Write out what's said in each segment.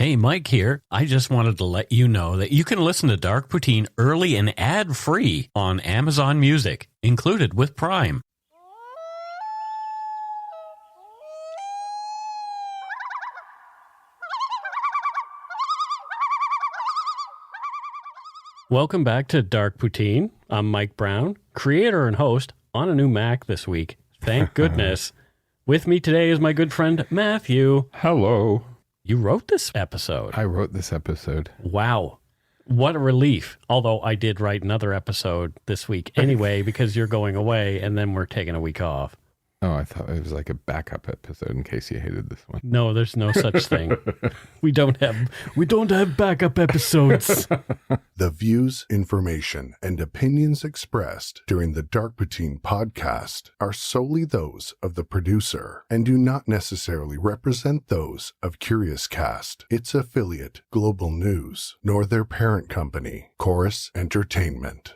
Hey, Mike here. I just wanted to let you know that you can listen to Dark Poutine early and ad-free on Amazon Music, included with Prime. Welcome back to Dark Poutine. I'm Mike Brown, creator and host on a new Mac this week. Thank goodness. With me today is my good friend, Mathew. Hello. You wrote this episode. I wrote this episode. Wow. What a relief. Although I did write another episode this week anyway, because you're going away and then we're taking a week off. Oh, I thought it was like a backup episode in case you hated this one. No, there's no such thing. We don't have backup episodes. The views, information, and opinions expressed during the Dark Poutine podcast are solely those of the producer and do not necessarily represent those of Curious Cast, its affiliate, Global News, nor their parent company, Chorus Entertainment.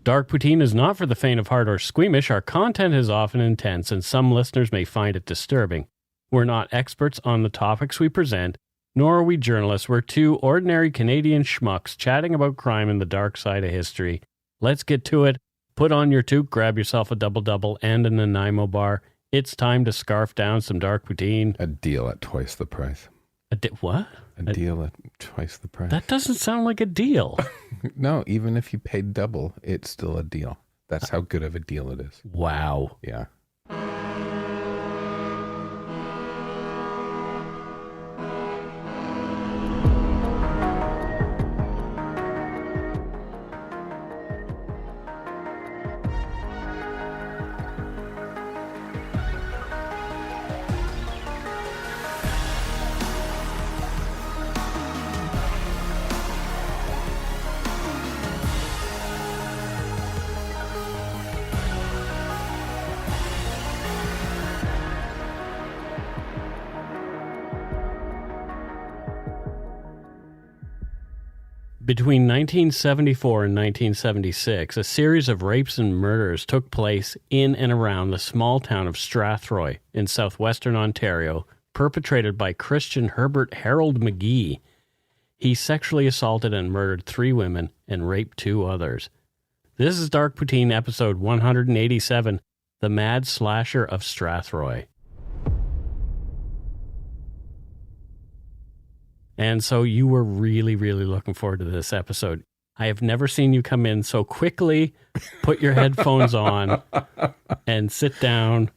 Dark Poutine is not for the faint of heart or squeamish. Our content is often intense, and some listeners may find it disturbing. We're not experts on the topics we present, nor are we journalists. We're two ordinary Canadian schmucks chatting about crime and the dark side of history. Let's get to it. Put on your toque, grab yourself a double-double and an Nanaimo bar. It's time to scarf down some Dark Poutine. A deal at twice the price. What? A deal at twice the price. That doesn't sound like a deal. No, even if you paid double, it's still a deal. That's how good of a deal it is. Wow. Yeah. Between 1974 and 1976, a series of rapes and murders took place in and around the small town of Strathroy in southwestern Ontario, perpetrated by Christian Herbert Harold Magee. He sexually assaulted and murdered 3 women and raped 2 others. This is Dark Poutine episode 187, The Mad Slasher of Strathroy. And so you were really, really looking forward to this episode. I have never seen you come in so quickly, put your headphones on, and sit down.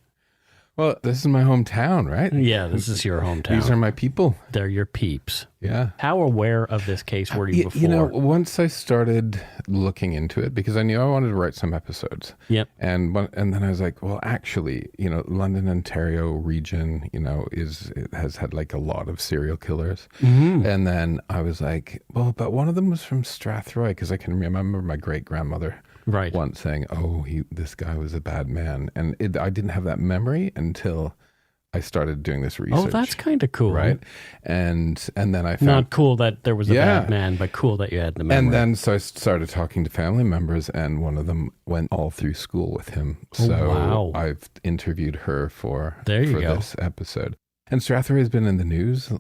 Well, this is my hometown, right? Yeah, this is your hometown. These are my people. They're your peeps. Yeah. How aware of this case were you before? You know, once I started looking into it, because I knew I wanted to write some episodes. Yep. And then I was like, well, actually, you know, London, Ontario region, you know, has had like a lot of serial killers. Mm-hmm. And then I was like, well, but one of them was from Strathroy, because I can remember my great-grandmother once saying, oh, this guy was a bad man. And I didn't have that memory until I started doing this research. Oh, that's kind of cool. Right? And then I found... Not cool that there was a bad man, but cool that you had the memory. And then so I started talking to family members, and one of them went all through school with him. So wow. I've interviewed her for go. This episode. And Strathroy has been in the news,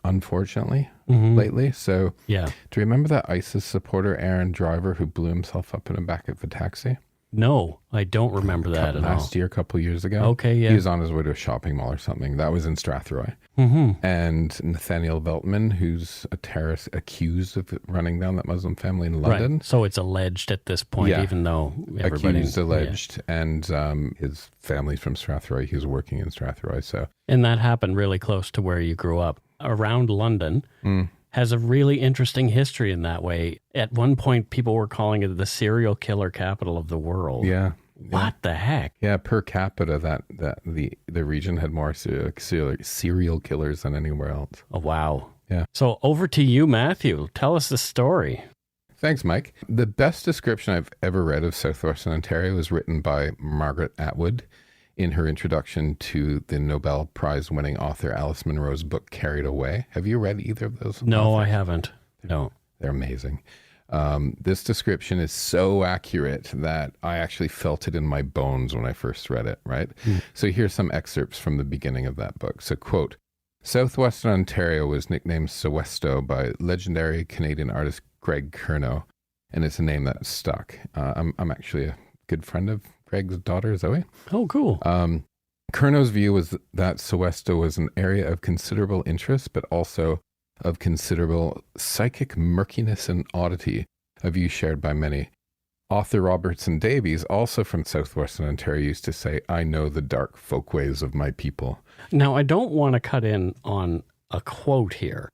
unfortunately, lately. So do you remember that ISIS supporter, Aaron Driver, who blew himself up in the back of a taxi? No, I don't remember that at all. Last year, a couple years ago. Okay, yeah. He was on his way to a shopping mall or something. That was in Strathroy. Mm-hmm. And Nathaniel Veltman, who's a terrorist accused of running down that Muslim family in London. Right. So it's alleged at this point, even though everybody... Accused, alleged. Yeah. And his family's from Strathroy. He was working in Strathroy, so... And that happened really close to where you grew up. Around London has a really interesting history in that way. At one point, people were calling it the serial killer capital of the world. Yeah. What the heck? Yeah, per capita, the region had more serial killers than anywhere else. Oh, wow. Yeah. So over to you, Mathew. Tell us the story. Thanks, Mike. The best description I've ever read of southwestern Ontario was written by Margaret Atwood in her introduction to the Nobel Prize-winning author Alice Munro's book, Carried Away. Have you read either of those? No, authors? I haven't. No. They're amazing. This description is so accurate that I actually felt it in my bones when I first read it, right? So here's some excerpts from the beginning of that book. So, quote, Southwestern Ontario was nicknamed Sowesto by legendary Canadian artist Greg Curnow, and it's a name that stuck. I'm actually a good friend of Greg's daughter, Zoe. Oh, cool. Curnow's view was that Sowesto was an area of considerable interest, but also of considerable psychic murkiness and oddity, a view shared by many. Author Robertson Davies, also from Southwestern Ontario, used to say, "I know the dark folkways of my people." Now, I don't want to cut in on a quote here,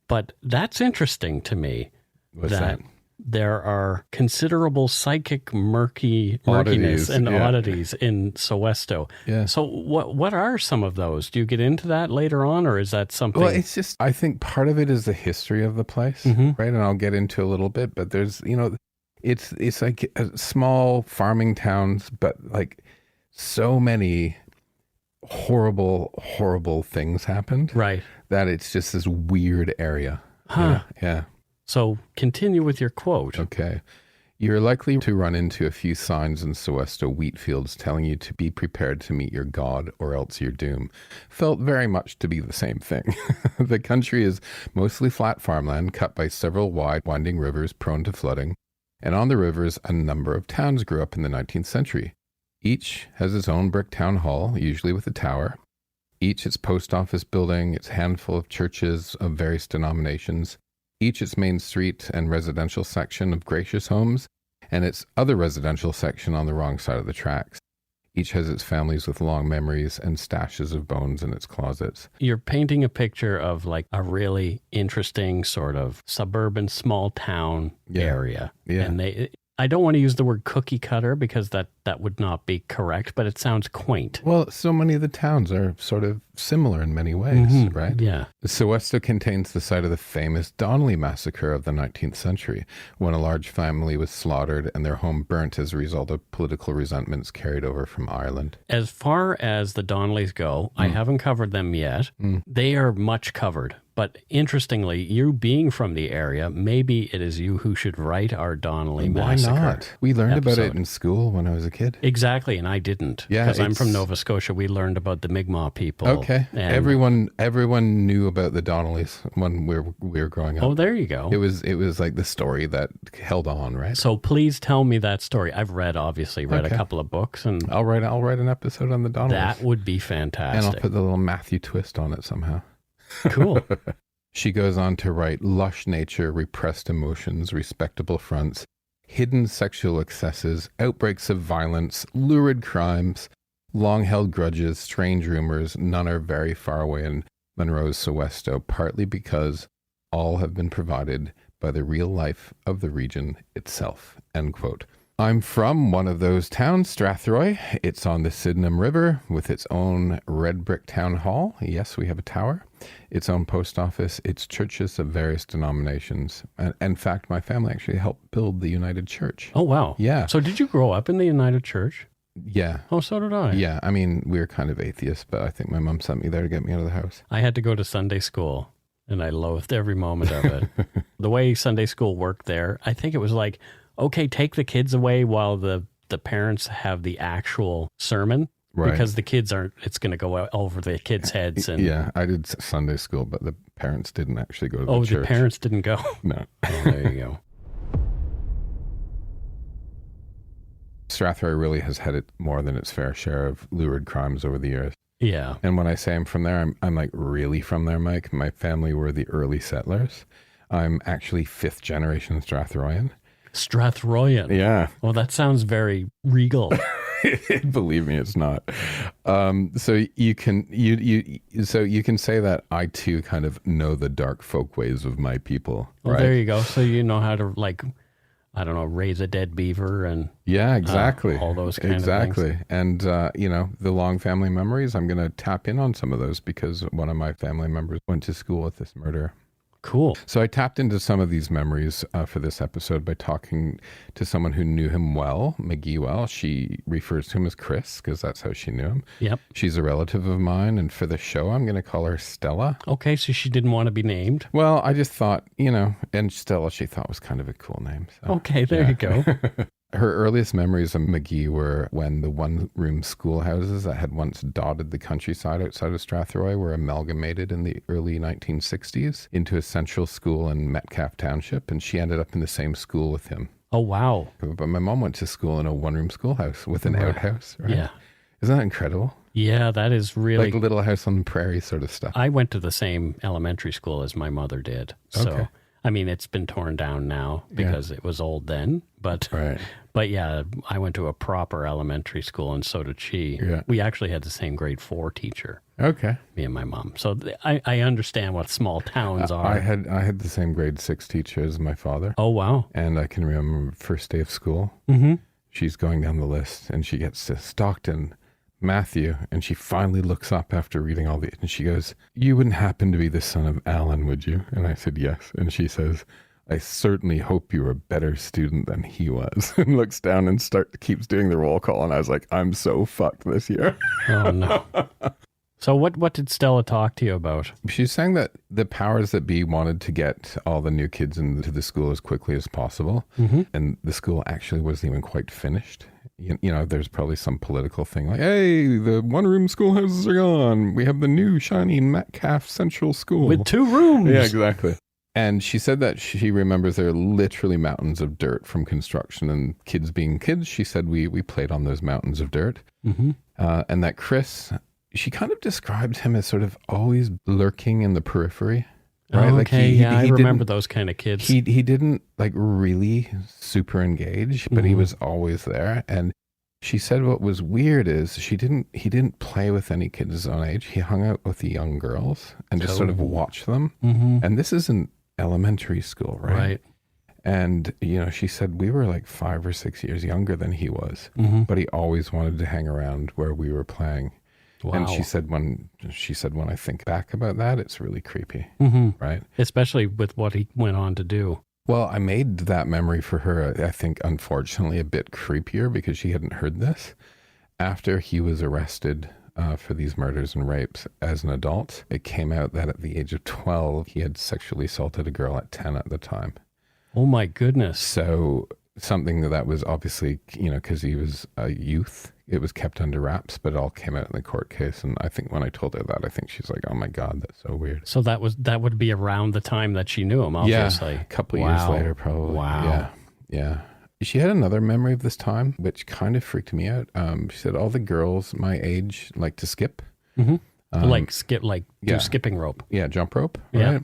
but that's interesting to me. What's that? There are considerable psychic murkiness Oddities, and yeah. oddities in Sowesto. Yeah. So what are some of those? Do you get into that later on, or is that something? Well, it's just, I think part of it is the history of the place, right? And I'll get into a little bit, but there's, it's like small farming towns, but like so many horrible things happened. Right. That it's just this weird area. Huh. Yeah. So continue with your quote. Okay. You're likely to run into a few signs in Sowesto wheat fields telling you to be prepared to meet your God or else your doom. Felt very much to be the same thing. The country is mostly flat farmland cut by several wide, winding rivers prone to flooding. And on the rivers, a number of towns grew up in the 19th century. Each has its own brick town hall, usually with a tower. Each its post office building, its handful of churches of various denominations. Each its main street and residential section of gracious homes, and its other residential section on the wrong side of the tracks. Each has its families with long memories and stashes of bones in its closets. You're painting a picture of like a really interesting sort of suburban small town area. Yeah. And I don't want to use the word cookie cutter because that would not be correct, but it sounds quaint. Well, so many of the towns are sort of similar in many ways, right? Yeah. Sowesto contains the site of the famous Donnelly massacre of the 19th century, when a large family was slaughtered and their home burnt as a result of political resentments carried over from Ireland. As far as the Donnellys go, I haven't covered them yet. They are much covered. But interestingly, you being from the area, maybe it is you who should write our Donnelly massacre. Why not? We learned about it in school when I was a kid. Exactly, and I didn't. Yeah, because I'm from Nova Scotia. We learned about the Mi'kmaq people. Okay, and everyone knew about the Donnellys when we were growing up. Oh, there you go. It was like the story that held on, right? So please tell me that story. I've read a couple of books, and I'll write an episode on the Donnellys. That would be fantastic. And I'll put the little Mathew twist on it somehow. Cool. She goes on to write lush nature, repressed emotions, respectable fronts, hidden sexual excesses, outbreaks of violence, lurid crimes, long-held grudges, strange rumors. None are very far away in Monroe's Sowesto, partly because all have been provided by the real life of the region itself. End quote. I'm from one of those towns, Strathroy. It's on the Sydenham River with its own red brick town hall. Yes, we have a tower. Its own post office, its churches of various denominations. And in fact, my family actually helped build the United Church. Oh, wow. Yeah. So did you grow up in the United Church? Yeah. Oh, so did I. Yeah. I mean, we were kind of atheists, but I think my mom sent me there to get me out of the house. I had to go to Sunday school, and I loathed every moment of it. The way Sunday school worked there, I think it was like, okay, take the kids away while the parents have the actual sermon. Right. Because the kids it's going to go over the kids' heads. And yeah, I did Sunday school, but the parents didn't actually go to the church. Oh, the parents didn't go? No. Oh, there you go. Strathroy really has had it more than its fair share of lurid crimes over the years. Yeah. And when I say I'm from there, I'm like really from there, Mike. My family were the early settlers. I'm actually 5th generation Strathroyan. Strathroyan? Yeah. Well, that sounds very regal. Believe me, it's not. So you can say that I too kind of know the dark folkways of my people. Well, right? There you go. So you know how to raise a dead beaver and exactly all those kind of things. And the long family memories. I'm going to tap in on some of those because one of my family members went to school with this murderer. Cool. So I tapped into some of these memories for this episode by talking to someone who knew him well, Magee well. She refers to him as Chris because that's how she knew him. Yep. She's a relative of mine, and for the show, I'm going to call her Stella. Okay, so she didn't want to be named. Well, I just thought, and Stella she thought was kind of a cool name. So, okay, there you go. Her earliest memories of Magee were when the one-room schoolhouses that had once dotted the countryside outside of Strathroy were amalgamated in the early 1960s into a central school in Metcalfe Township, and she ended up in the same school with him. Oh, wow. But my mom went to school in a one-room schoolhouse with an outhouse, right? Yeah. Isn't that incredible? Yeah, that is really... Like Little House on the Prairie sort of stuff. I went to the same elementary school as my mother did. So, Okay. I mean, it's been torn down now because it was old then. But, Right. but yeah, I went to a proper elementary school, and so did she. Yeah. We actually had the same grade 4 teacher, Okay. me and my mom. So I understand what small towns are. I had the same grade 6 teacher as my father. Oh, wow. And I can remember first day of school. Mm-hmm. She's going down the list and she gets to Stockton, Mathew, and she finally looks up after reading all and she goes, "You wouldn't happen to be the son of Alan, would you?" And I said, "Yes." And she says, "I certainly hope you were a better student than he was." And looks down and keeps doing the roll call. And I was like, I'm so fucked this year. Oh, no. So what did Stella talk to you about? She's saying that the powers that be wanted to get all the new kids into the school as quickly as possible. Mm-hmm. And the school actually wasn't even quite finished. You know, there's probably some political thing like, hey, the one-room schoolhouses are gone. We have the new shiny Metcalfe Central School. With 2 rooms. Yeah, exactly. And she said that she remembers there are literally mountains of dirt from construction, and kids being kids, she said we played on those mountains of dirt. Mm-hmm. And that Chris, she kind of described him as sort of always lurking in the periphery. Right? Oh, Like okay, I remember didn't- those kind of kids. He didn't like really super engage, but he was always there. And she said what was weird is he didn't play with any kids his own age. He hung out with the young girls and just sort of watched them. Mm-hmm. And this isn't elementary school, right? Right. And, you know, she said we were like 5 or 6 years younger than he was, but he always wanted to hang around where we were playing. Wow. And she said when I think back about that, it's really creepy, right? Especially with what he went on to do. Well, I made that memory for her, I think, unfortunately, a bit creepier because she hadn't heard this. After he was arrested for these murders and rapes as an adult, it came out that at the age of 12, he had sexually assaulted a girl at 10 at the time. Oh, my goodness. So something that was obviously, you know, because he was a youth, it was kept under wraps, but it all came out in the court case. And I think when I told her that, I think she's like, oh my God, that's so weird. So that would be around the time that she knew him, obviously. Yeah, a couple of years later, probably. Wow. Yeah. She had another memory of this time, which kind of freaked me out. She said all the girls my age like to skip. Mm-hmm. Do skipping rope. Yeah, jump rope. Right? Yeah.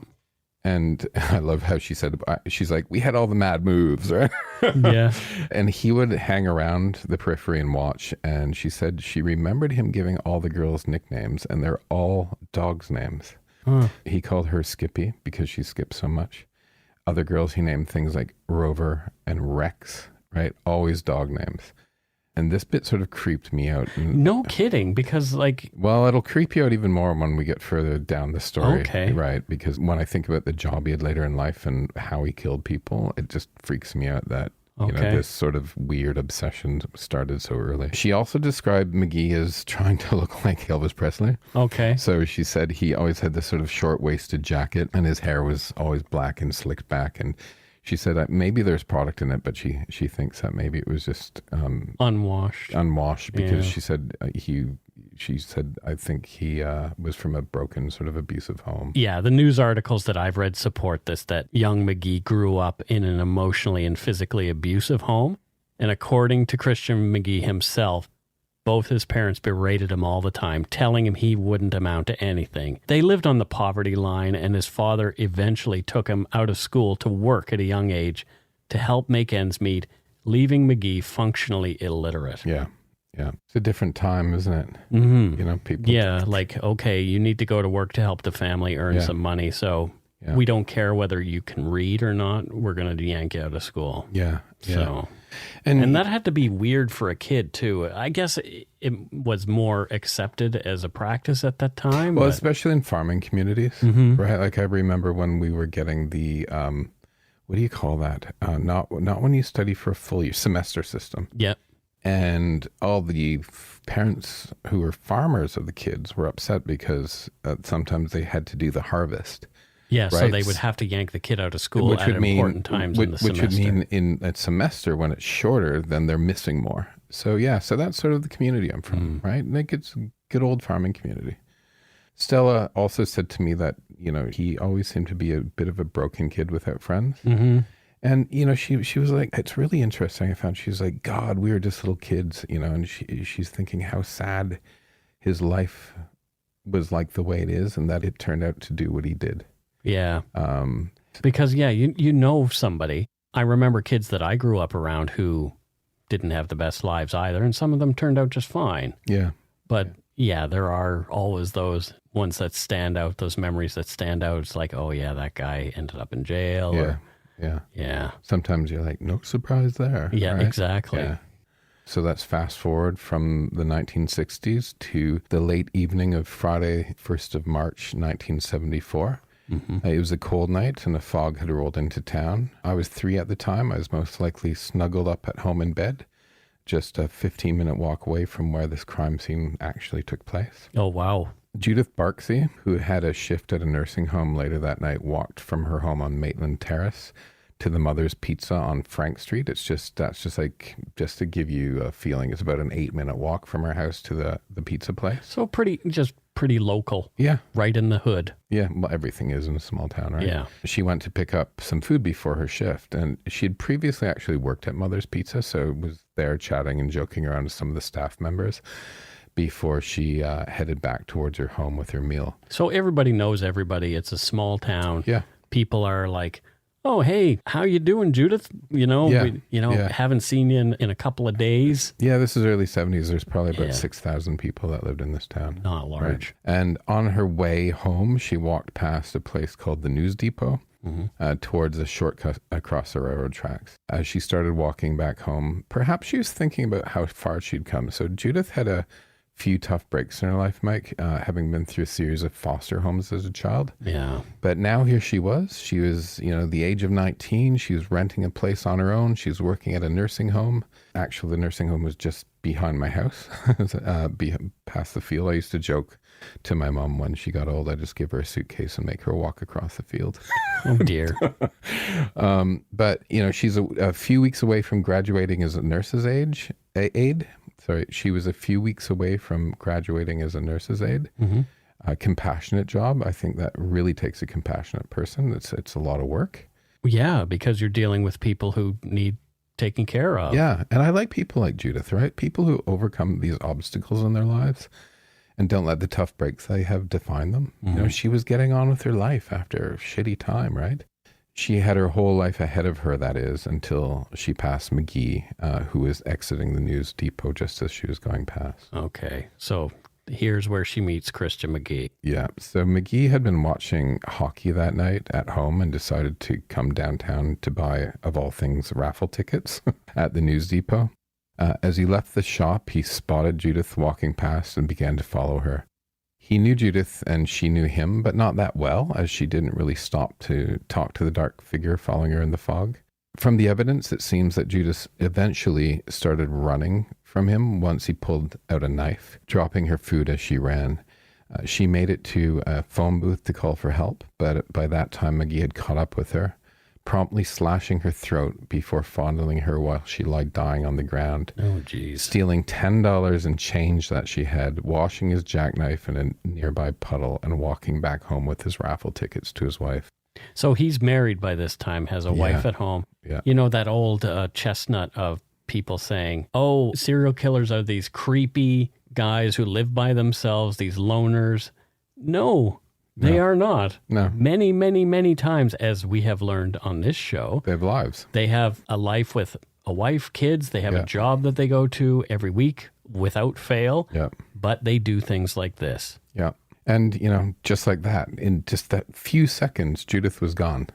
And I love how she said, she's like, we had all the mad moves, right? Yeah. And he would hang around the periphery and watch. And she said she remembered him giving all the girls nicknames, and they're all dogs' names. Huh. He called her Skippy because she skipped so much. Other girls, he named things like Rover and Rex, right? Always dog names. And this bit sort of creeped me out. No kidding, because Well, it'll creep you out even more when we get further down the story. Okay. Right? Because when I think about the job he had later in life and how he killed people, it just freaks me out that, you know, this sort of weird obsession started so early. She also described Magee as trying to look like Elvis Presley. Okay. So she said he always had this sort of short-waisted jacket and his hair was always black and slicked back. And she said that maybe there's product in it, but she thinks that maybe it was just unwashed because she said I think he was from a broken sort of abusive home. Yeah, the news articles that I've read support this, that young Magee grew up in an emotionally and physically abusive home. And according to Christian Magee himself, both his parents berated him all the time, telling him he wouldn't amount to anything. They lived on the poverty line, and his father eventually took him out of school to work at a young age to help make ends meet, leaving Magee functionally illiterate. Yeah. Yeah. It's a different time, isn't it? Mm-hmm. You know, people. Yeah, like, okay, you need to go to work to help the family earn some money, so we don't care whether you can read or not. We're going to yank you out of school. Yeah. So, and that had to be weird for a kid, too. I guess it was more accepted as a practice at that time. Well, especially in farming communities, right? Like I remember when we were getting the, what do you call that? Not when you study for a full year, semester system. Yep. And all the parents who were farmers of the kids were upset because sometimes they had to do the harvest. Yeah, so right? they would have to yank the kid out of school at important times in the semester. Which would mean in a semester when it's shorter, then they're missing more. So so that's sort of the community I'm from, right? And it's a good old farming community. Stella also said to me that, he always seemed to be a bit of a broken kid without friends. Mm-hmm. And, she was like, it's really interesting. I found she was like, God, we were just little kids, and she's thinking how sad his life was like the way it is and that it turned out to do what he did. Yeah. Because, you know somebody. I remember kids that I grew up around who didn't have the best lives either, and some of them turned out just fine. Yeah. But, there are always those ones that stand out, those memories that stand out. It's like, oh, yeah, that guy ended up in jail. Yeah. Sometimes you're like, no surprise there. Yeah, right? exactly. Yeah. So let's fast forward from the 1960s to the late evening of Friday, 1st of March, 1974. Mm-hmm. It was a cold night and a fog had rolled into town. I was 3 at the time. I was most likely snuggled up at home in bed, just a 15-minute walk away from where this crime scene actually took place. Oh, wow. Judith Barksey, who had a shift at a nursing home later that night, walked from her home on Maitland Terrace to the Mother's Pizza on Frank Street. That's just to give you a feeling. It's about an 8-minute walk from her house to the pizza place. So pretty local. Yeah. Right in the hood. Yeah. Well, everything is in a small town, right? Yeah. She went to pick up some food before her shift, and she had previously actually worked at Mother's Pizza, so was there chatting and joking around with some of the staff members before she headed back towards her home with her meal. So everybody knows everybody. It's a small town. Yeah. People are like, oh, hey, how you doing, Judith? Haven't seen you in a couple of days. Yeah, this is early 70s. There's probably about 6,000 people that lived in this town. Not large. Right? And on her way home, she walked past a place called the News Depot. Mm-hmm. Towards a shortcut across the railroad tracks. As she started walking back home, perhaps she was thinking about how far she'd come. So Judith had a few tough breaks in her life, Mike, having been through a series of foster homes as a child. Yeah. But now here she was, the age of 19. She was renting a place on her own. She was working at a nursing home. Actually, the nursing home was just behind my house, past the field. I used to joke to my mom when she got old, I'd just give her a suitcase and make her walk across the field. Oh, dear. But, she's a few weeks away from graduating as a nurse's aide. Sorry, she was a few weeks away from graduating as a nurse's aide. Mm-hmm. A compassionate job. I think that really takes a compassionate person. It's a lot of work. Yeah, because you're dealing with people who need taken care of. Yeah, and I like people like Judith, right? People who overcome these obstacles in their lives and don't let the tough breaks they have define them. Mm-hmm. She was getting on with her life after a shitty time, right? She had her whole life ahead of her, that is, until she passed Magee, who was exiting the News Depot just as she was going past. Okay, so here's where she meets Christian Magee. Yeah, so Magee had been watching hockey that night at home and decided to come downtown to buy, of all things, raffle tickets at the News Depot. As he left the shop, he spotted Judith walking past and began to follow her. He knew Judith and she knew him, but not that well, as she didn't really stop to talk to the dark figure following her in the fog. From the evidence, it seems that Judith eventually started running from him once he pulled out a knife, dropping her food as she ran. She made it to a phone booth to call for help, but by that time Magee had caught up with her, promptly slashing her throat before fondling her while she lay dying on the ground. Oh, geez. Stealing $10 in change that she had, washing his jackknife in a nearby puddle, and walking back home with his raffle tickets to his wife. So he's married by this time, has a wife at home. Yeah. You know, that old chestnut of people saying, oh, serial killers are these creepy guys who live by themselves, these loners. No. They are not. No. Many, many, many times, as we have learned on this show, They have lives. they have a life with a wife, kids. They have a job that they go to every week without fail. Yeah. But they do things like this. Yeah. And, just like that, in just that few seconds, Judith was gone,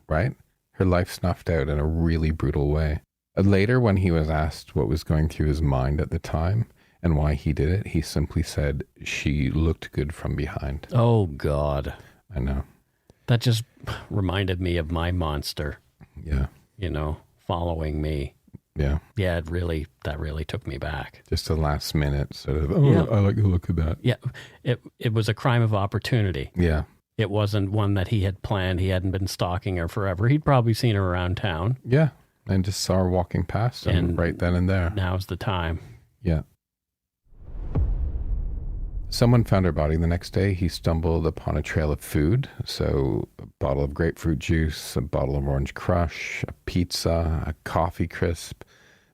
right? Her life snuffed out in a really brutal way. Later, when he was asked what was going through his mind at the time, and why he did it, he simply said, she looked good from behind. Oh, God. I know. That just reminded me of my monster, Yeah. Following me. Yeah. Yeah, that really took me back. Just a last minute sort of, Yeah. I like the look of that. Yeah, it was a crime of opportunity. Yeah. It wasn't one that he had planned. He hadn't been stalking her forever. He'd probably seen her around town. Yeah. And just saw her walking past and right then and there. Now's the time. Yeah. Someone found her body the next day. He stumbled upon a trail of food. So a bottle of grapefruit juice, a bottle of orange crush, a pizza, a coffee crisp.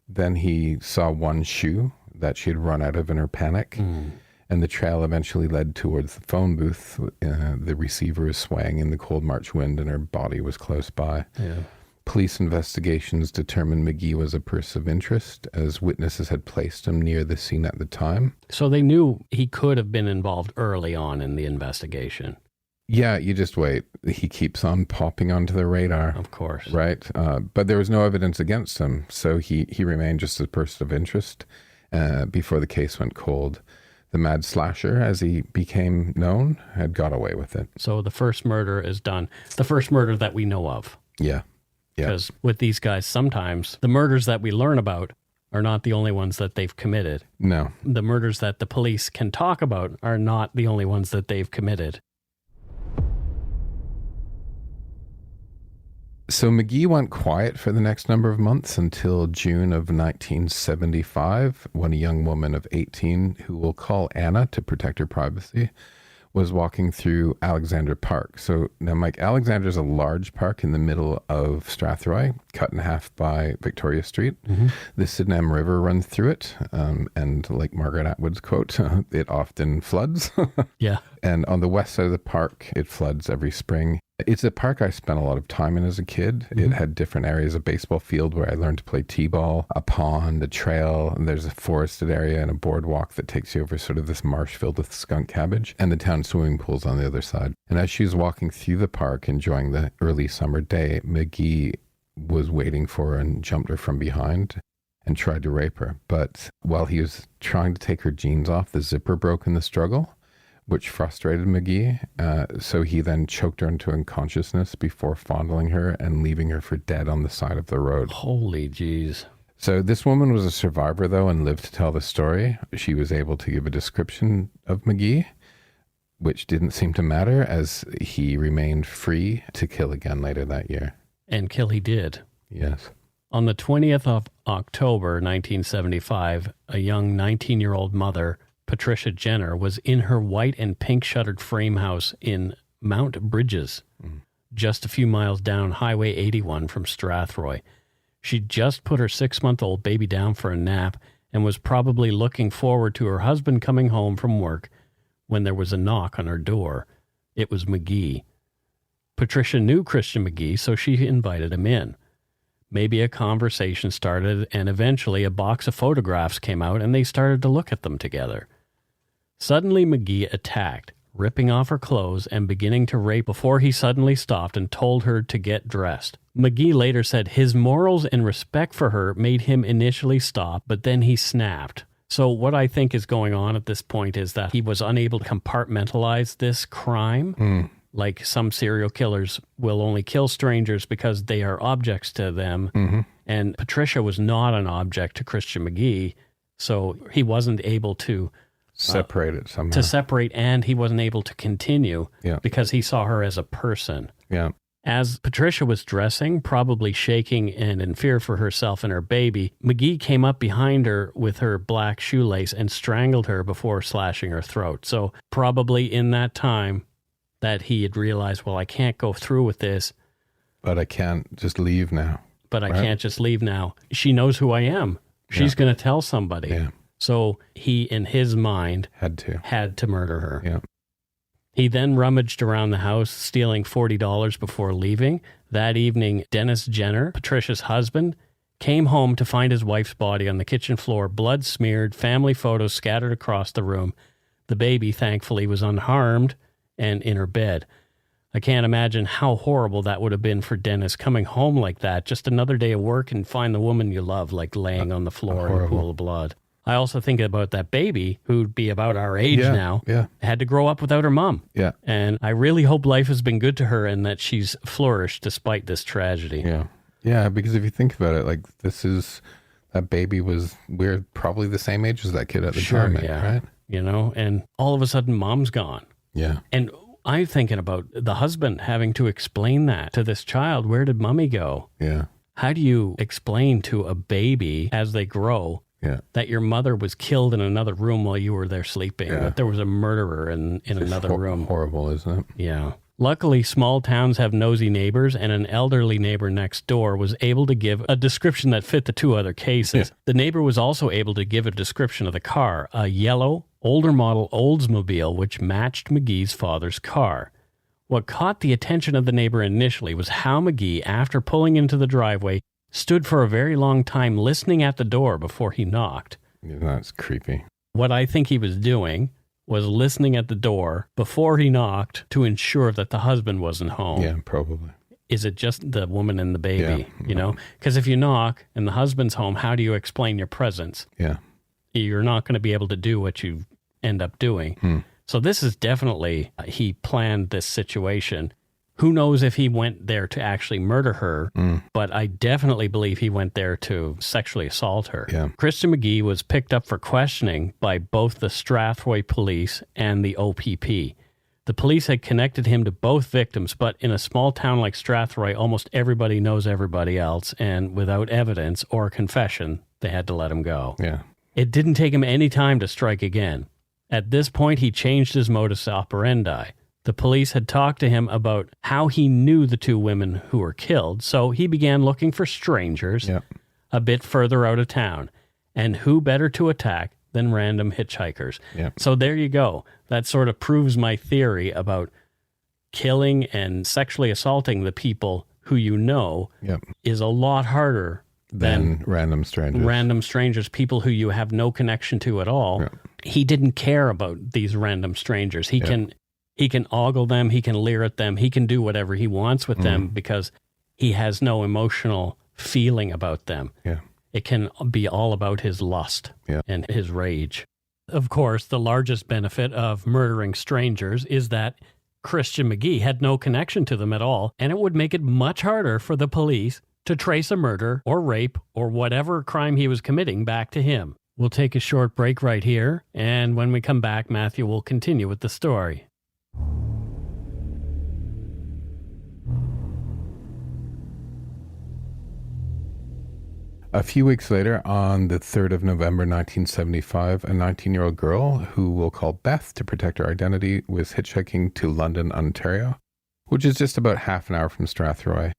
Then he saw one shoe that she had run out of in her panic. And the trail eventually led towards the phone booth. The receiver was swaying in the cold March wind and her body was close by. Yeah. Police investigations determined Magee was a person of interest, as witnesses had placed him near the scene at the time. So they knew he could have been involved early on in the investigation. Yeah, you just wait. He keeps on popping onto the radar. Of course. Right? But there was no evidence against him, so he remained just a person of interest before the case went cold. The Mad Slasher, as he became known, had got away with it. So the first murder is done. The first murder that we know of. Yeah. Because with these guys, sometimes the murders that we learn about are not the only ones that they've committed. No. The murders that the police can talk about are not the only ones that they've committed. So Magee went quiet for the next number of months until June of 1975, when a young woman of 18, who we'll call Anna to protect her privacy, was walking through Alexander Park. So now, Mike, Alexander is a large park in the middle of Strathroy, cut in half by Victoria Street. The Sydenham River runs through it, and like Margaret Atwood's quote, it often floods. Yeah. And on the west side of the park, it floods every spring. It's a park I spent a lot of time in as a kid. It had different areas, a baseball field where I learned to play t-ball, a pond, a trail, and there's a forested area and a boardwalk that takes you over sort of this marsh filled with skunk cabbage, and the town swimming pool's on the other side. And as she was walking through the park, enjoying the early summer day, Magee was waiting for her and jumped her from behind and tried to rape her. But while he was trying to take her jeans off, the zipper broke in the struggle, which frustrated Magee. So he then choked her into unconsciousness before fondling her and leaving her for dead on the side of the road. Holy jeez. So this woman was a survivor, though, and lived to tell the story. She was able to give a description of Magee, which didn't seem to matter, as he remained free to kill again later that year. And kill he did. Yes. On the 20th of October, 1975, a young 19-year-old mother, Patricia Jenner, was in her white and pink shuttered frame house in Mount Bridges, just a few miles down Highway 81 from Strathroy. She'd just put her 6-month-old baby down for a nap and was probably looking forward to her husband coming home from work when there was a knock on her door. It was Magee. Patricia knew Christian Magee, so she invited him in. Maybe a conversation started, and eventually a box of photographs came out and they started to look at them together. Suddenly, Magee attacked, ripping off her clothes and beginning to rape before he suddenly stopped and told her to get dressed. Magee later said his morals and respect for her made him initially stop, but then he snapped. So what I think is going on at this point is that he was unable to compartmentalize this crime. Like some serial killers will only kill strangers because they are objects to them. And Patricia was not an object to Christian Magee, so he wasn't able to Separate it somehow. to separate, and he wasn't able to continue Yeah. because he saw her as a person. Yeah. As Patricia was dressing, probably shaking and in fear for herself and her baby, Magee came up behind her with her black shoelace and strangled her before slashing her throat. So probably in that time that he had realized, well, I can't go through with this. But I can't just leave now. But I Right. can't just leave now. She knows who I am. She's going to tell somebody. Yeah. So he, in his mind, Had to. murder her. Yeah. He then rummaged around the house, stealing $40 before leaving. That evening, Dennis Jenner, Patricia's husband, came home to find his wife's body on the kitchen floor, blood smeared, family photos scattered across the room. The baby, thankfully, was unharmed and in her bed. I can't imagine how horrible that would have been for Dennis, coming home like that, just another day of work, and find the woman you love like laying on the floor in a pool of blood. I also think about that baby, who'd be about our age now, had to grow up without her mom. Yeah. And I really hope life has been good to her and that she's flourished despite this tragedy. Yeah. Yeah, because if you think about it, like that baby we're probably the same age as that kid at the time, right? You know, and all of a sudden mom's gone. Yeah. And I'm thinking about the husband having to explain that to this child. Where did mommy go? Yeah. How do you explain to a baby as they grow that your mother was killed in another room while you were there sleeping, that there was a murderer in another room? Horrible, isn't it? Yeah. Luckily, small towns have nosy neighbors, and an elderly neighbor next door was able to give a description that fit the two other cases. The neighbor was also able to give a description of the car, a yellow, older model Oldsmobile, which matched Magee's father's car. What caught the attention of the neighbor initially was how Magee, after pulling into the driveway, stood for a very long time listening at the door before he knocked. Yeah, that's creepy. What I think he was doing was listening at the door before he knocked to ensure that the husband wasn't home. Yeah, probably. Is it just the woman and the baby, you know? Because if you knock and the husband's home, how do you explain your presence? Yeah. You're not going to be able to do what you end up doing. So this is definitely, he planned this situation. Who knows if he went there to actually murder her, but I definitely believe he went there to sexually assault her. Yeah. Christian Magee was picked up for questioning by both the Strathroy police and the OPP. The police had connected him to both victims, but in a small town like Strathroy, almost everybody knows everybody else, and without evidence or confession, they had to let him go. Yeah. It didn't take him any time to strike again. At this point, he changed his modus operandi. The police had talked to him about how he knew the two women who were killed, so he began looking for strangers a bit further out of town. And who better to attack than random hitchhikers? So there you go. That sort of proves my theory about killing and sexually assaulting the people who you know is a lot harder than random strangers. Random strangers, people who you have no connection to at all. He didn't care about these random strangers. He can ogle them, he can leer at them, he can do whatever he wants with them because he has no emotional feeling about them. It can be all about his lust and his rage. Of course, the largest benefit of murdering strangers is that Christian Magee had no connection to them at all, and it would make it much harder for the police to trace a murder or rape or whatever crime he was committing back to him. We'll take a short break right here, and when we come back, Mathew will continue with the story. A few weeks later, on the 3rd of November 1975, a 19-year-old girl, who we'll call Beth to protect her identity, was hitchhiking to London, Ontario, which is just about half an hour from Strathroy.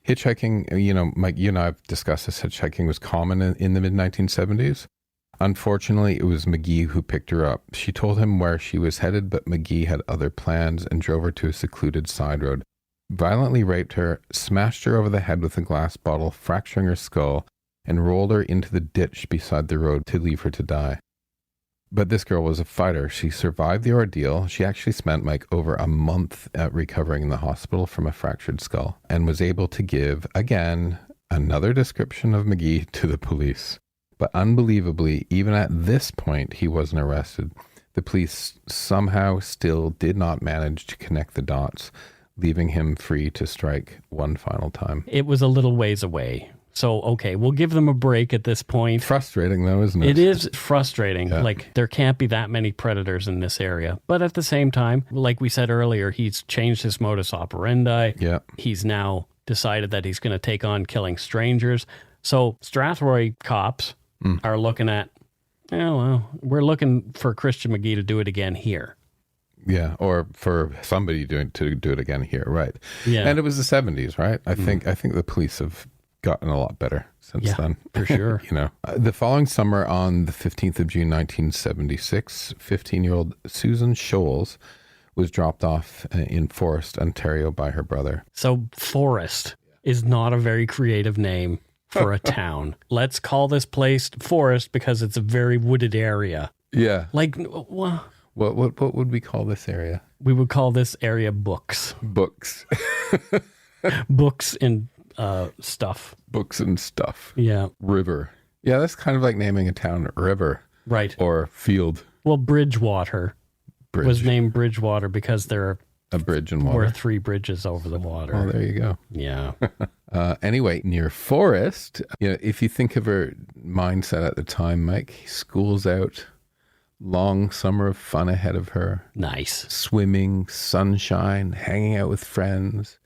Hitchhiking, Mike, you and I have discussed this, hitchhiking was common in the mid-1970s. Unfortunately, it was Magee who picked her up. She told him where she was headed, but Magee had other plans and drove her to a secluded side road, violently raped her, smashed her over the head with a glass bottle, fracturing her skull, and rolled her into the ditch beside the road to leave her to die. But this girl was a fighter. She survived the ordeal. She actually spent over a month recovering in the hospital from a fractured skull and was able to give, again, another description of Magee to the police. But unbelievably, even at this point, he wasn't arrested. The police somehow still did not manage to connect the dots, leaving him free to strike one final time. It was a little ways away. So, okay, we'll give them a break at this point. Frustrating, though, isn't it? It is frustrating. There can't be that many predators in this area. But at the same time, like we said earlier, he's changed his modus operandi. He's now decided that he's going to take on killing strangers. So Strathroy cops are looking at, we're looking for Christian Magee to do it again here. Yeah, or for somebody to do it again here, right? Yeah. And it was the 70s, right? I think the police have gotten a lot better since then. For sure. The following summer, on the 15th of June 1976, 15-year-old Susan Scholes was dropped off in Forest, Ontario by her brother. So Forest is not a very creative name for a town. Let's call this place Forest because it's a very wooded area. Yeah. What would we call this area? We would call this area Books. Books. Books and stuff. Books and stuff. Yeah. River. Yeah, that's kind of like naming a town River. Right. Or Field. Well, Bridgewater was named Bridgewater because there are a bridge in water. Were 3 bridges over the water. Oh, there you go. Yeah. Anyway, near Forest, if you think of her mindset at the time, Mike, school's out, long summer of fun ahead of her. Nice. Swimming, sunshine, hanging out with friends.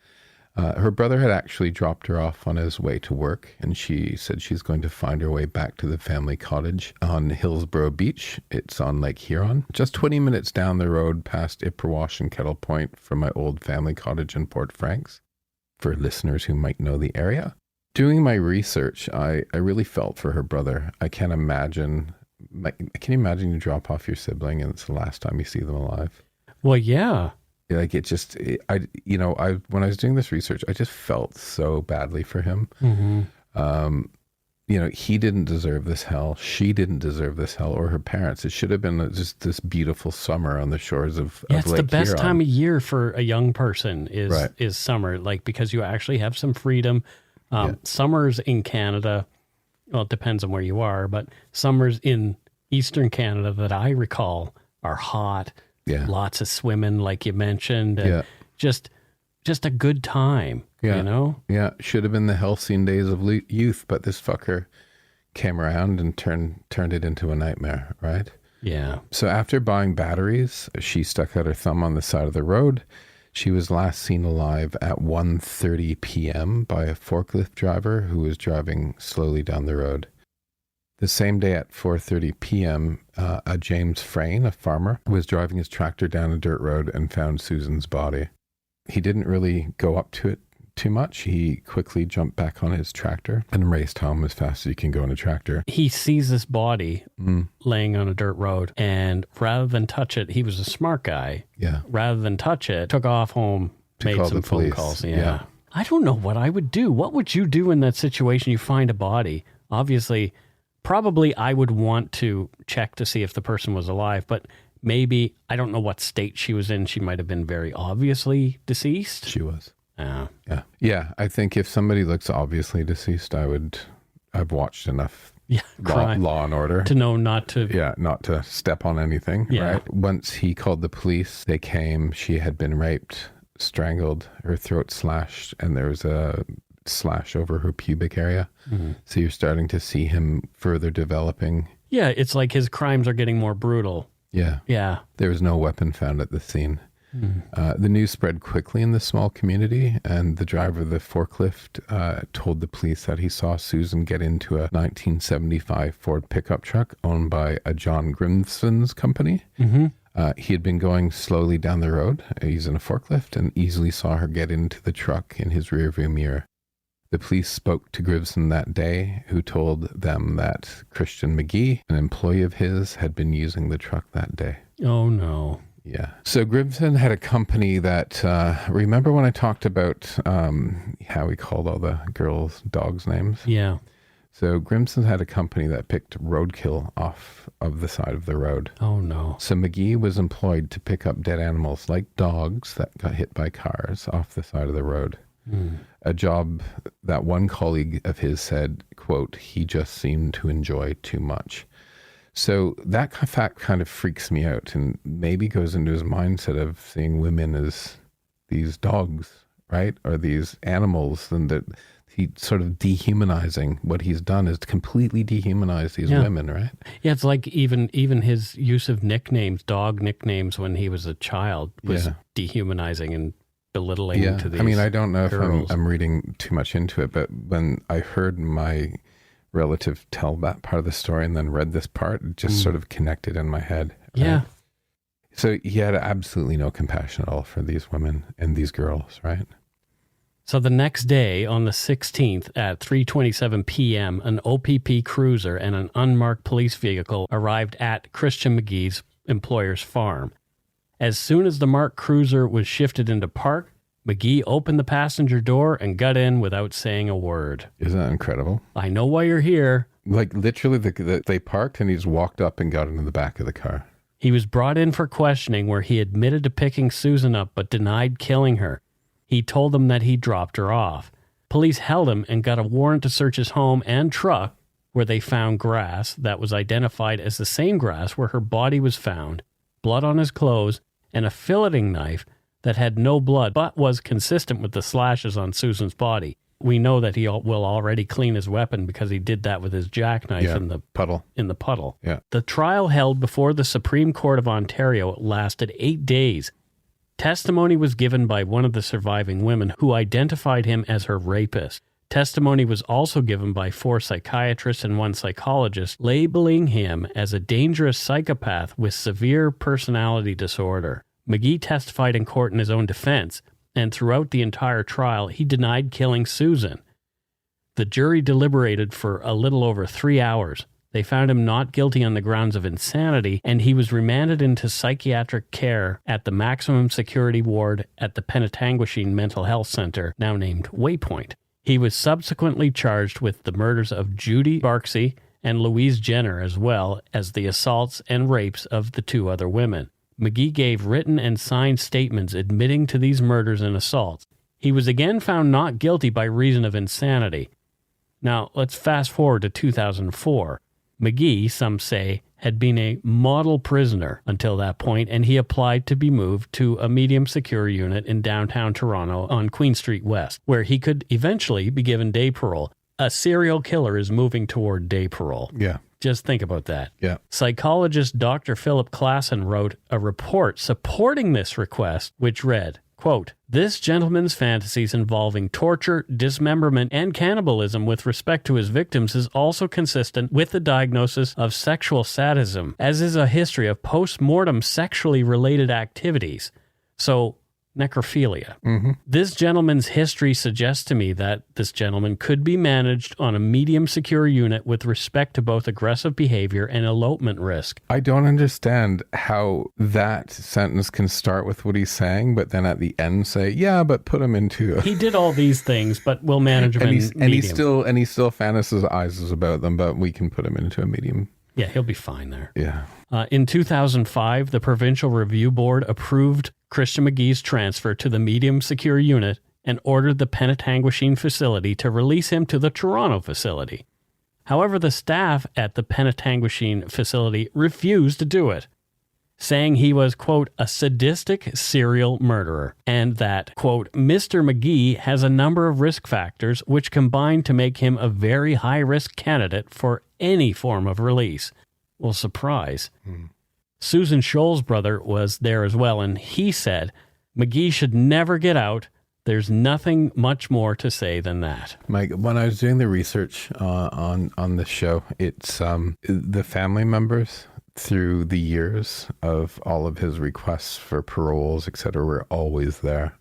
Her brother had actually dropped her off on his way to work, and she said she's going to find her way back to the family cottage on Hillsborough Beach. It's on Lake Huron, just 20 minutes down the road past Ipperwash and Kettle Point from my old family cottage in Port Franks, for listeners who might know the area. Doing my research, I really felt for her brother. I can't imagine, can you imagine you drop off your sibling and it's the last time you see them alive? Well, yeah. Like when I was doing this research, I just felt so badly for him. Mm-hmm. He didn't deserve this hell. She didn't deserve this hell, or her parents. It should have been just this beautiful summer on the shores of It's Lake the best Huron. time of year for a young person Right. is summer, like, because you actually have some freedom. Summers in Canada, well, it depends on where you are, but summers in Eastern Canada that I recall are hot. Yeah. Lots of swimming, like you mentioned. And Yeah. just a good time, Yeah. you know? Yeah, should have been the halcyon days of youth, but this fucker came around and turned it into a nightmare, right? Yeah. So after buying batteries, she stuck out her thumb on the side of the road. She was last seen alive at 1:30 p.m. by a forklift driver who was driving slowly down the road. The same day at 4:30 p.m., a James Frayne, a farmer, was driving his tractor down a dirt road and found Susan's body. He didn't really go up to it too much. He quickly jumped back on his tractor and raced home as fast as you can go in a tractor. He sees this body laying on a dirt road, and rather than touch it, he was a smart guy. Yeah. Rather than touch it, took off home, made call some the phone police. calls. Yeah. I don't know what I would do. What would you do in that situation? You find a body. Obviously, probably I would want to check to see if the person was alive, but maybe, I don't know what state she was in. She might have been very obviously deceased. She was. Yeah. Yeah. I think if somebody looks obviously deceased, I've watched enough law and order to know not to. Yeah, not to step on anything, Yeah. right? Once he called the police, they came. She had been raped, strangled, her throat slashed, and there was a slash over her pubic area. Mm-hmm. So you're starting to see him further developing. Yeah, it's like his crimes are getting more brutal. Yeah. Yeah. There was no weapon found at the scene. The news spread quickly in the small community, and the driver of the forklift told the police that he saw Susan get into a 1975 Ford pickup truck owned by a John Grimson's company. Mm-hmm. He had been going slowly down the road. He's in a forklift and easily saw her get into the truck in his rearview mirror. The police spoke to Grimson that day, who told them that Christian Magee, an employee of his, had been using the truck that day. Oh, no. Yeah. So Grimson had a company that, remember when I talked about how he called all the girls' dogs' names? Yeah. So Grimson had a company that picked roadkill off of the side of the road. Oh, no. So Magee was employed to pick up dead animals like dogs that got hit by cars off the side of the road. A job that one colleague of his said, quote, he just seemed to enjoy too much. So that fact kind of freaks me out and maybe goes into his mindset of seeing women as these dogs, right? Or these animals, and that he sort of dehumanizing. What he's done is completely dehumanize these women, right? Yeah, it's like even his use of nicknames, dog nicknames when he was a child was dehumanizing and belittling to these I mean, I don't know girls. if I'm reading too much into it, but when I heard my relative tell that part of the story and then read this part, it just sort of connected in my head. Right? Yeah. So he had absolutely no compassion at all for these women and these girls, right? So the next day, on the 16th at 3:27 p.m., an OPP cruiser and an unmarked police vehicle arrived at Christian Magee's employer's farm. As soon as the marked cruiser was shifted into park, Magee opened the passenger door and got in without saying a word. Isn't that incredible? I know why you're here. Like literally they parked and he just walked up and got into the back of the car. He was brought in for questioning where he admitted to picking Susan up but denied killing her. He told them that he dropped her off. Police held him and got a warrant to search his home and truck, where they found grass that was identified as the same grass where her body was found, blood on his clothes, and a filleting knife that had no blood but was consistent with the slashes on Susan's body. We know that he will already clean his weapon because he did that with his jackknife in the puddle. Yeah. The trial held before the Supreme Court of Ontario lasted 8 days. Testimony was given by one of the surviving women who identified him as her rapist. Testimony was also given by 4 psychiatrists and 1 psychologist, labeling him as a dangerous psychopath with severe personality disorder. Magee testified in court in his own defense, and throughout the entire trial, he denied killing Susan. The jury deliberated for a little over 3 hours. They found him not guilty on the grounds of insanity, and he was remanded into psychiatric care at the maximum security ward at the Penetanguishene Mental Health Center, now named Waypoint. He was subsequently charged with the murders of Judy Barksey and Louise Jenner, as well as the assaults and rapes of the 2 other women. Magee gave written and signed statements admitting to these murders and assaults. He was again found not guilty by reason of insanity. Now, let's fast forward to 2004. Magee, some say, had been a model prisoner until that point, and he applied to be moved to a medium secure unit in downtown Toronto on Queen Street West, where he could eventually be given day parole. A serial killer is moving toward day parole. Yeah. Just think about that. Yeah. Psychologist Dr. Philip Klassen wrote a report supporting this request, which read, quote, "This gentleman's fantasies involving torture, dismemberment, and cannibalism with respect to his victims is also consistent with the diagnosis of sexual sadism, as is a history of post-mortem sexually related activities." So, necrophilia. Mm-hmm. This gentleman's history suggests to me that this gentleman could be managed on a medium secure unit with respect to both aggressive behavior and elopement risk. I don't understand how that sentence can start with what he's saying, but then at the end say, yeah, but put him into... He did all these things, but we'll manage him in medium. And he still fantasizes about them, but we can put him into a medium. Yeah, he'll be fine there. Yeah. In 2005, the Provincial Review Board approved Christian Magee's transfer to the medium secure unit and ordered the Penetanguishene facility to release him to the Toronto facility. However, the staff at the Penetanguishene facility refused to do it, saying he was, quote, a sadistic serial murderer, and that, quote, Mr. Magee has a number of risk factors which combine to make him a very high-risk candidate for any form of release. Well, surprise. Susan Scholl's brother was there as well, and he said, Magee should never get out. There's nothing much more to say than that. Mike, when I was doing the research on this show, it's the family members through the years of all of his requests for paroles, et cetera, were always there.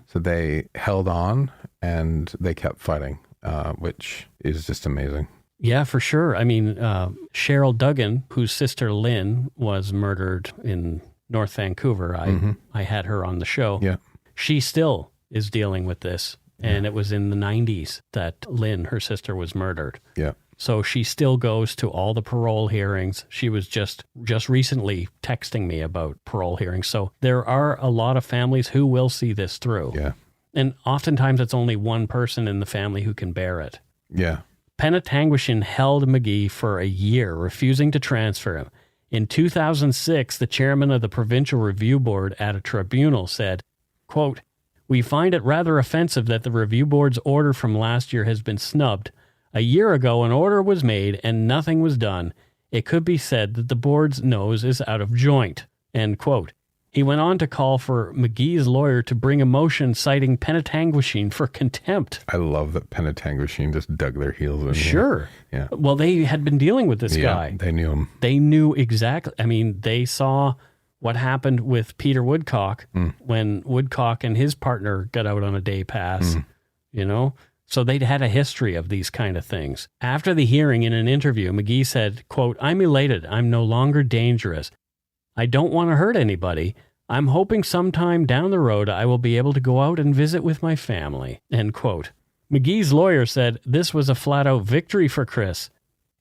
So they held on and they kept fighting, which is just amazing. Yeah, for sure. I mean, Cheryl Duggan, whose sister Lynn was murdered in North Vancouver, I had her on the show. Yeah. She still is dealing with this. And it was in the 90s that Lynn, her sister, was murdered. Yeah. So she still goes to all the parole hearings. She was just recently texting me about parole hearings. So there are a lot of families who will see this through. Yeah. And oftentimes it's only one person in the family who can bear it. Yeah. Penetanguishene held Magee for a year, refusing to transfer him. In 2006, the chairman of the Provincial Review Board at a tribunal said, quote, "We find it rather offensive that the Review Board's order from last year has been snubbed. A year ago, an order was made and nothing was done. It could be said that the board's nose is out of joint." End quote. He went on to call for Magee's lawyer to bring a motion citing Penetanguishene for contempt. I love that Penetanguishene just dug their heels in. Sure. Yeah. Well, they had been dealing with this guy. They knew him. They knew exactly. I mean, they saw what happened with Peter Woodcock when Woodcock and his partner got out on a day pass, you know? So they'd had a history of these kind of things. After the hearing, in an interview, Magee said, quote, "I'm elated. I'm no longer dangerous. I don't want to hurt anybody. I'm hoping sometime down the road I will be able to go out and visit with my family." End quote. Magee's lawyer said this was a flat-out victory for Chris.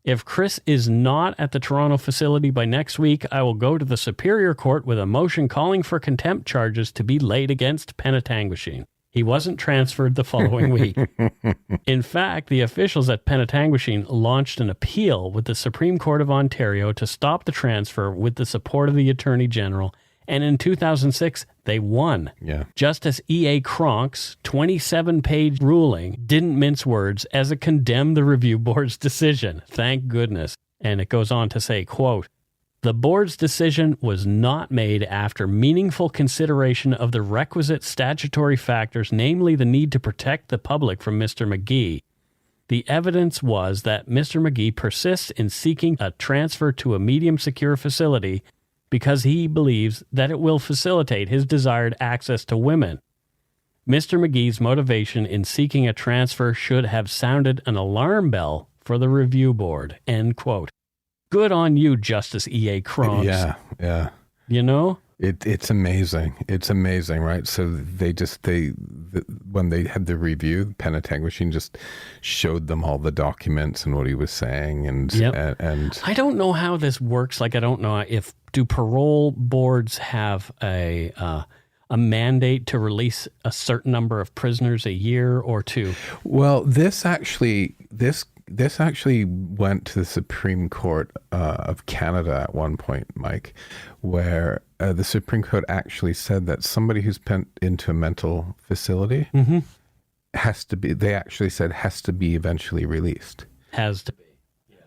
"If Chris is not at the Toronto facility by next week, I will go to the Superior Court with a motion calling for contempt charges to be laid against Penetanguishene." He wasn't transferred the following week. In fact, the officials at Penetanguishene launched an appeal with the Supreme Court of Ontario to stop the transfer with the support of the Attorney General, and in 2006, They won. Yeah. Justice E.A. Cronk's 27-page ruling didn't mince words as it condemned the review board's decision. Thank goodness. And it goes on to say, quote, "The board's decision was not made after meaningful consideration of the requisite statutory factors, namely the need to protect the public from Mr. Magee. The evidence was that Mr. Magee persists in seeking a transfer to a medium secure facility because he believes that it will facilitate his desired access to women. Mr. Magee's motivation in seeking a transfer should have sounded an alarm bell for the review board." End quote. Good on you, Justice E.A. Kronk. Yeah. You know? It's amazing. It's amazing, right? So when they had the review, Penetanguishene just showed them all the documents and what he was saying, and I don't know how this works. Like, I don't know if do parole boards have a mandate to release a certain number of prisoners a year or two? Well, this actually went to the Supreme Court of Canada at one point, Mike, where the Supreme Court actually said that somebody who's put into a mental facility has to be eventually released. Has to be.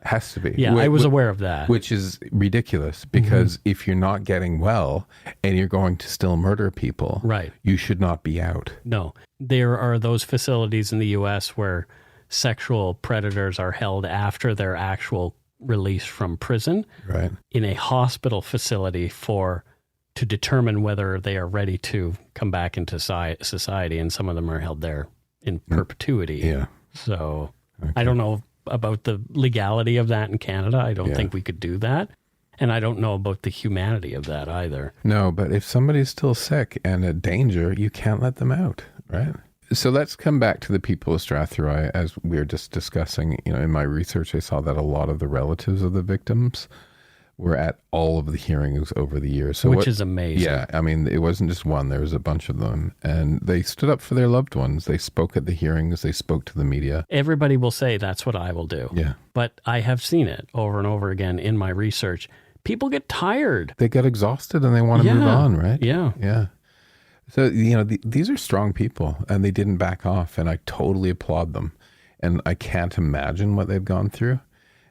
Has to be. Yeah, I was aware of that. Which is ridiculous, because if you're not getting well and you're going to still murder people, right, you should not be out. No. There are those facilities in the U.S. where sexual predators are held after their actual release from prison, right, in a hospital facility to determine whether they are ready to come back into society, and some of them are held there in perpetuity. Yeah. So I don't know about the legality of that in Canada. I don't think we could do that. And I don't know about the humanity of that either. No, but if somebody's still sick and a danger, you can't let them out, right? So let's come back to the people of Strathroy. As we were just discussing, in my research, I saw that a lot of the relatives of the victims were at all of the hearings over the years. So which is amazing. Yeah, I mean, it wasn't just one. There was a bunch of them. And they stood up for their loved ones. They spoke at the hearings. They spoke to the media. Everybody will say, that's what I will do. Yeah. But I have seen it over and over again in my research. People get tired. They get exhausted and they want to move on, right? Yeah. Yeah. So, these are strong people, and they didn't back off, and I totally applaud them. And I can't imagine what they've gone through.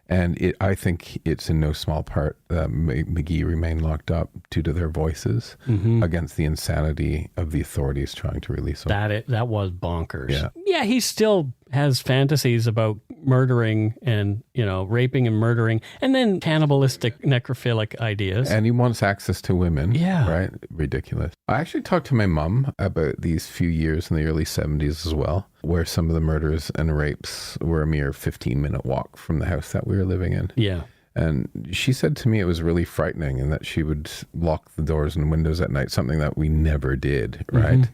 And I think it's in no small part that Magee remained locked up due to their voices against the insanity of the authorities trying to release him. That was bonkers. Yeah. Yeah, he still has fantasies about murdering and, raping and murdering, and then cannibalistic, necrophilic ideas. And he wants access to women. Yeah. Right? Ridiculous. I actually talked to my mom about these few years in the early 70s as well, where some of the murders and rapes were a mere 15-minute walk from the house that we were living in. Yeah. And she said to me it was really frightening, and that she would lock the doors and windows at night, something that we never did, right?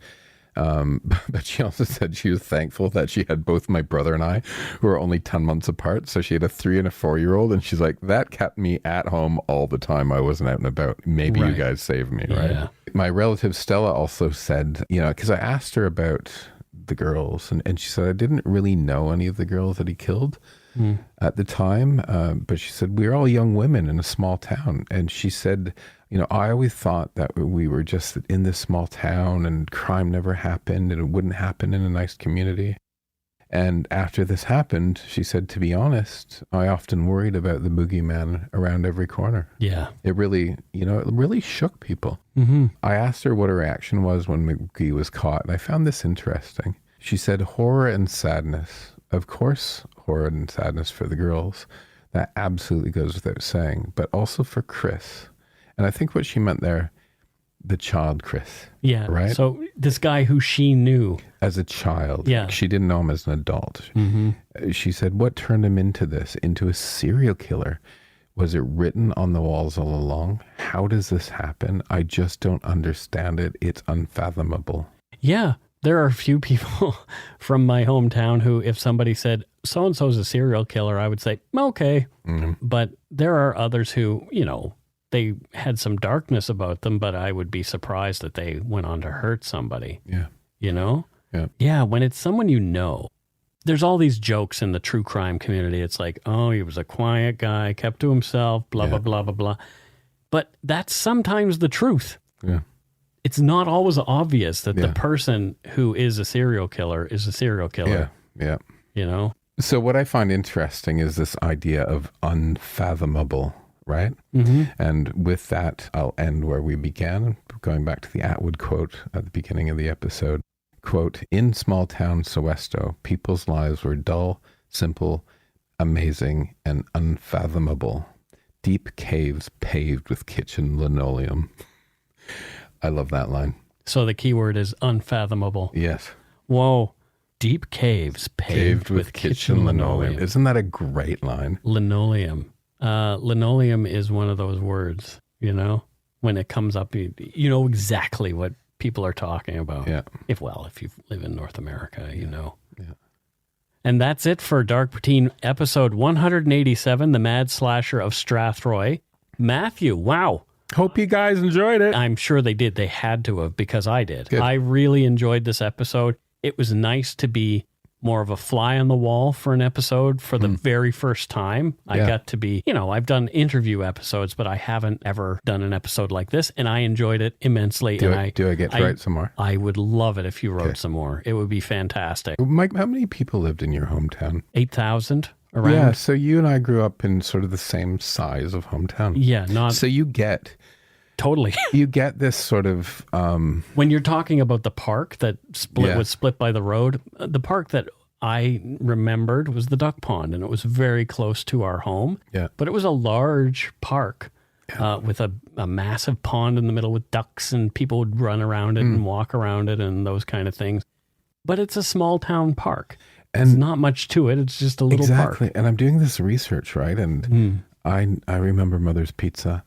But she also said she was thankful that she had both my brother and I, who are only 10 months apart. So she had a 3 and a 4-year-old, and she's like, that kept me at home all the time. I wasn't out and about. Maybe you guys saved me, right? Yeah. My relative Stella also said, because I asked her about the girls, and she said, I didn't really know any of the girls that he killed at the time. But she said, we're all young women in a small town. And she said, I always thought that we were just in this small town and crime never happened and it wouldn't happen in a nice community. And after this happened, she said, to be honest, I often worried about the boogeyman around every corner. Yeah. It really, it really shook people. I asked her what her reaction was when Magee was caught, and I found this interesting. She said, horror and sadness. Of course, horror and sadness for the girls. That absolutely goes without saying. But also for Chris. And I think what she meant there, the child Chris. Yeah. Right? So this guy who she knew. As a child. Yeah. She didn't know him as an adult. She said, what turned him into this? Into a serial killer? Was it written on the walls all along? How does this happen? I just don't understand it. It's unfathomable. Yeah. There are a few people from my hometown who, if somebody said, so-and-so's a serial killer, I would say, okay. But there are others who, they had some darkness about them, but I would be surprised that they went on to hurt somebody. Yeah. Yeah. Yeah. When it's someone there's all these jokes in the true crime community. It's like, oh, he was a quiet guy, kept to himself, blah, blah, blah, blah, blah. But that's sometimes the truth. Yeah. it's not always obvious that the person who is a serial killer is a serial killer. Yeah. You know? So what I find interesting is this idea of unfathomable, right? And with that, I'll end where we began, going back to the Atwood quote at the beginning of the episode. Quote, in small town Sowesto, people's lives were dull, simple, amazing, and unfathomable. Deep caves paved with kitchen linoleum. I love that line. So the key word is unfathomable. Yes. Whoa. Deep caves paved with kitchen linoleum. Isn't that a great line? Linoleum. Linoleum is one of those words, you know, when it comes up, you know exactly what people are talking about. Yeah. If you live in North America, you know. Yeah. And that's it for Dark Poutine episode 187, The Mad Slasher of Strathroy. Mathew, wow. Hope you guys enjoyed it. I'm sure they did. They had to have, because I did. Good. I really enjoyed this episode. It was nice to be more of a fly on the wall for an episode for the very first time. I got to be, I've done interview episodes, but I haven't ever done an episode like this, and I enjoyed it immensely. Do I get to write some more? I would love it if you wrote some more. It would be fantastic. Mike, how many people lived in your hometown? 8,000 around. Yeah, so you and I grew up in sort of the same size of hometown. Yeah, not... So you get... Totally. You get this sort of... when you're talking about the park that was split by the road, the park that I remembered was the duck pond, and it was very close to our home. Yeah. But it was a large park with a massive pond in the middle with ducks, and people would run around it and walk around it and those kind of things. But it's a small town park. And there's not much to it. It's just a little park. Exactly. And I'm doing this research, right? And I remember Mother's Pizza.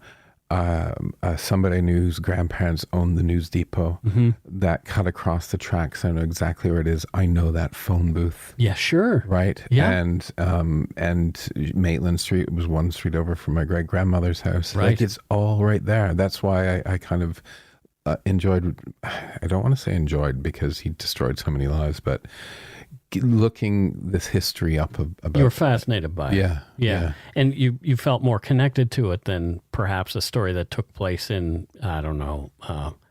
Somebody I knew whose grandparents owned the News Depot that cut across the tracks. I know exactly where it is. I know that phone booth. Yeah, sure. Right. Yeah. And Maitland Street was one street over from my great grandmother's house. Right. Like, it's all right there. That's why I kind of enjoyed. I don't want to say enjoyed because he destroyed so many lives, but looking this history up about... You were fascinated by it. Yeah. And you felt more connected to it than perhaps a story that took place in, I don't know,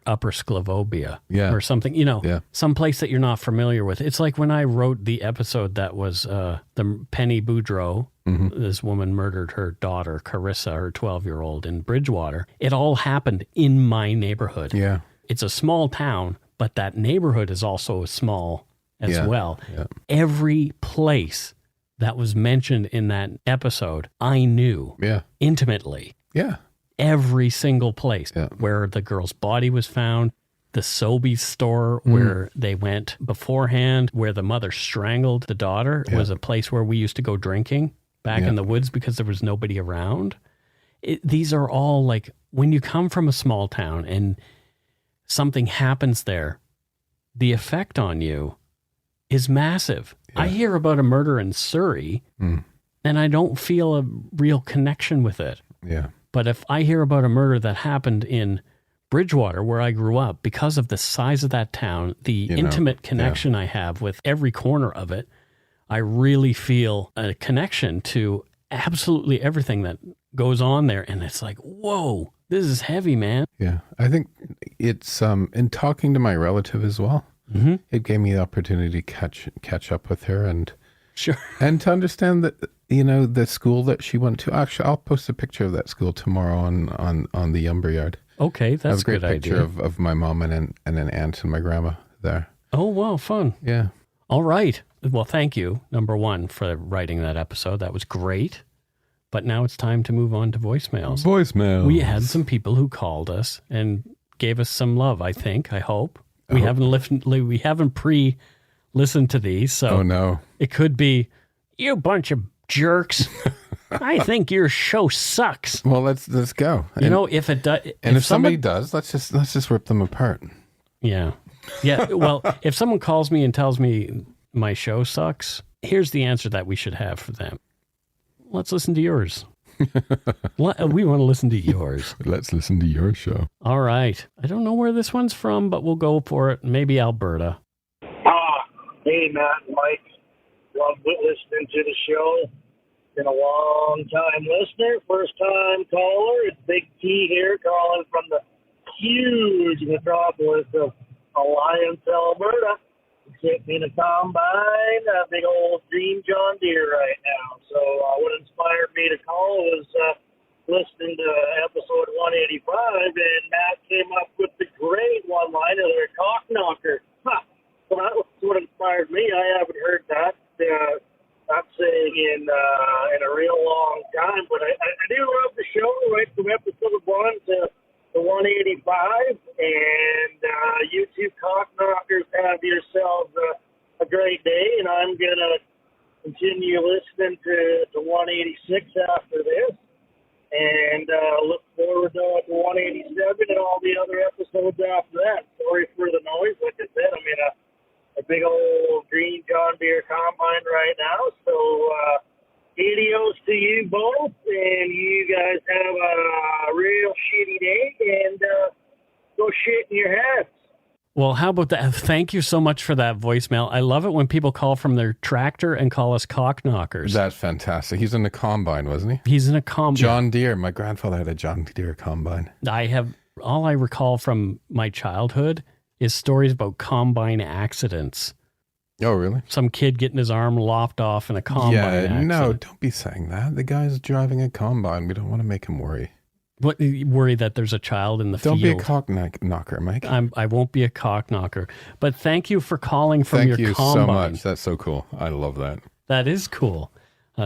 Upper Sclavobia or something, some place that you're not familiar with. It's like when I wrote the episode that was the Penny Boudreau, this woman murdered her daughter, Carissa, her 12-year-old, in Bridgewater. It all happened in my neighborhood. Yeah. It's a small town, but that neighborhood is also small as well. Yeah. Every place that was mentioned in that episode, I knew intimately. Yeah. Every single place where the girl's body was found, the Sobeys store where they went beforehand, where the mother strangled the daughter was a place where we used to go drinking back in the woods because there was nobody around. These are all like, when you come from a small town and something happens there, the effect on you is massive. Yeah. I hear about a murder in Surrey and I don't feel a real connection with it. Yeah. But if I hear about a murder that happened in Bridgewater, where I grew up, because of the size of that town, the intimate connection I have with every corner of it, I really feel a connection to absolutely everything that goes on there. And it's like, whoa, this is heavy, man. Yeah. I think it's, in talking to my relative as well, it gave me the opportunity to catch up with her and and to understand that, the school that she went to. Actually, I'll post a picture of that school tomorrow on the Umber Yard. Okay, that's a great picture idea. of my mom and an aunt and my grandma there. Oh, wow, fun. Yeah. All right. Well, thank you, number one, for writing that episode. That was great. But now it's time to move on to voicemails. We had some people who called us and gave us some love, I hope. We haven't pre-listened to these, so it could be, you bunch of jerks. I think your show sucks. Well, let's go. If it does, and if somebody does, let's just rip them apart. Yeah. Well, if someone calls me and tells me my show sucks, here's the answer that we should have for them. Let's listen to yours. We want to listen to yours. Let's listen to your show. All right. I don't know where this one's from, but we'll go for it. Maybe Alberta. Hey, Matt and Mike. Love listening to the show. Been a long time listener, first time caller. It's Big T here calling from the huge metropolis of Alliance, Alberta. I'm sitting in a combine, a big old green John Deere right now. So what inspired me to call was listening to episode 185, and Matt came up with the great one-liner there, cock knocker. Huh. So that was what inspired me. I haven't heard that saying in a real long time, but I do love the show right from episode 1 to 185, and you two cock knockers have yourselves a great day, and I'm going to continue listening to 186 after this. And look forward to 187 and all the other episodes after that. Sorry for the noise. Like I said, I'm in a big old green John Deere combine right now. So adios to you both, and you guys have a real shitty day, and go shit in your heads. Well, how about that? Thank you so much for that voicemail. I love it when people call from their tractor and call us cock knockers. That's fantastic. He's in the combine, wasn't he? He's in a combine. John Deere. My grandfather had a John Deere combine. All I recall from my childhood is stories about combine accidents. Oh, really? Some kid getting his arm lopped off in a combine accident. No, don't be saying that. The guy's driving a combine. We don't want to make him worry. What, you worry that there's a child in the field? Don't be a cock knocker, Mike. I won't be a cock knocker. But thank you for calling from your combine. Thank you so much. That's so cool. I love that. That is cool.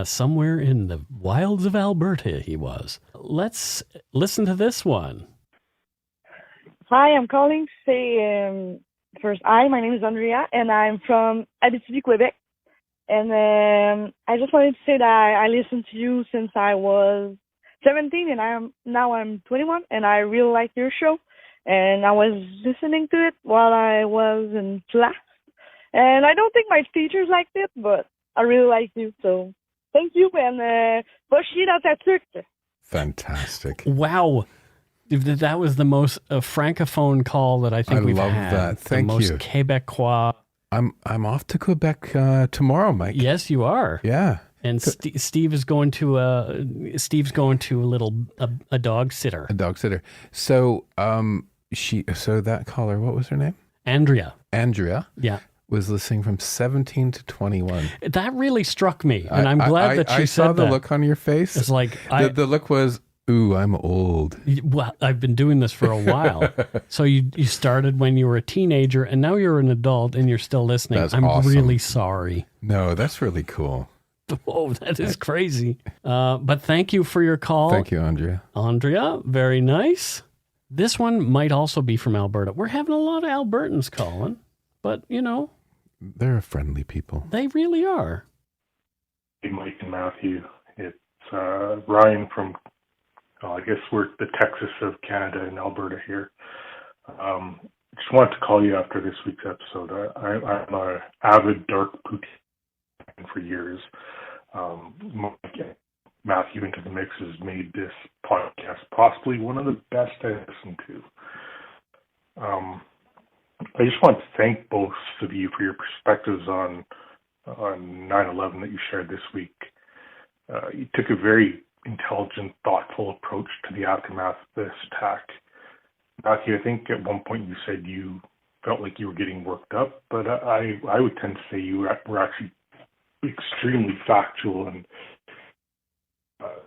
Somewhere in the wilds of Alberta he was. Let's listen to this one. Hi, I'm calling to say, first, hi, my name is Andrea, and I'm from Abitibi, Quebec. And I just wanted to say that I listened to you since I was 17, and I'm 21, and I really like your show. And I was listening to it while I was in class. And I don't think my teachers liked it, but I really like you. So thank you, and Boshi Datatürk. Fantastic. Wow. That was the most francophone call that I think we've had. I love that. Thank you. The most Quebecois. I'm off to Quebec tomorrow, Mike. Yes, you are. Yeah. And Steve is going to a dog sitter. A dog sitter. So so that caller, what was her name? Andrea. Yeah. Was listening from 17 to 21. That really struck me, and I'm glad that she said that. I saw the look on your face. It's like the look was, ooh, I'm old. Well, I've been doing this for a while. So you started when you were a teenager, and now you're an adult, and you're still listening. I'm awesome. really sorry. No, that's really cool. Oh, that is crazy. But thank you for your call. Thank you, Andrea. Andrea, very nice. This one might also be from Alberta. We're having a lot of Albertans calling, but, they're friendly people. They really are. Hey, Mike and Mathew. It's Ryan from, I guess we're the Texas of Canada and Alberta here. Just wanted to call you after this week's episode. I'm an avid dark poutine fan for years. Mathew into the mix has made this podcast possibly one of the best I listened to. I just want to thank both of you for your perspectives on 9/11 that you shared this week. You took a very intelligent, thoughtful approach to the aftermath of this attack. Mathew, I think at one point you said you felt like you were getting worked up, but I would tend to say you were actually extremely factual and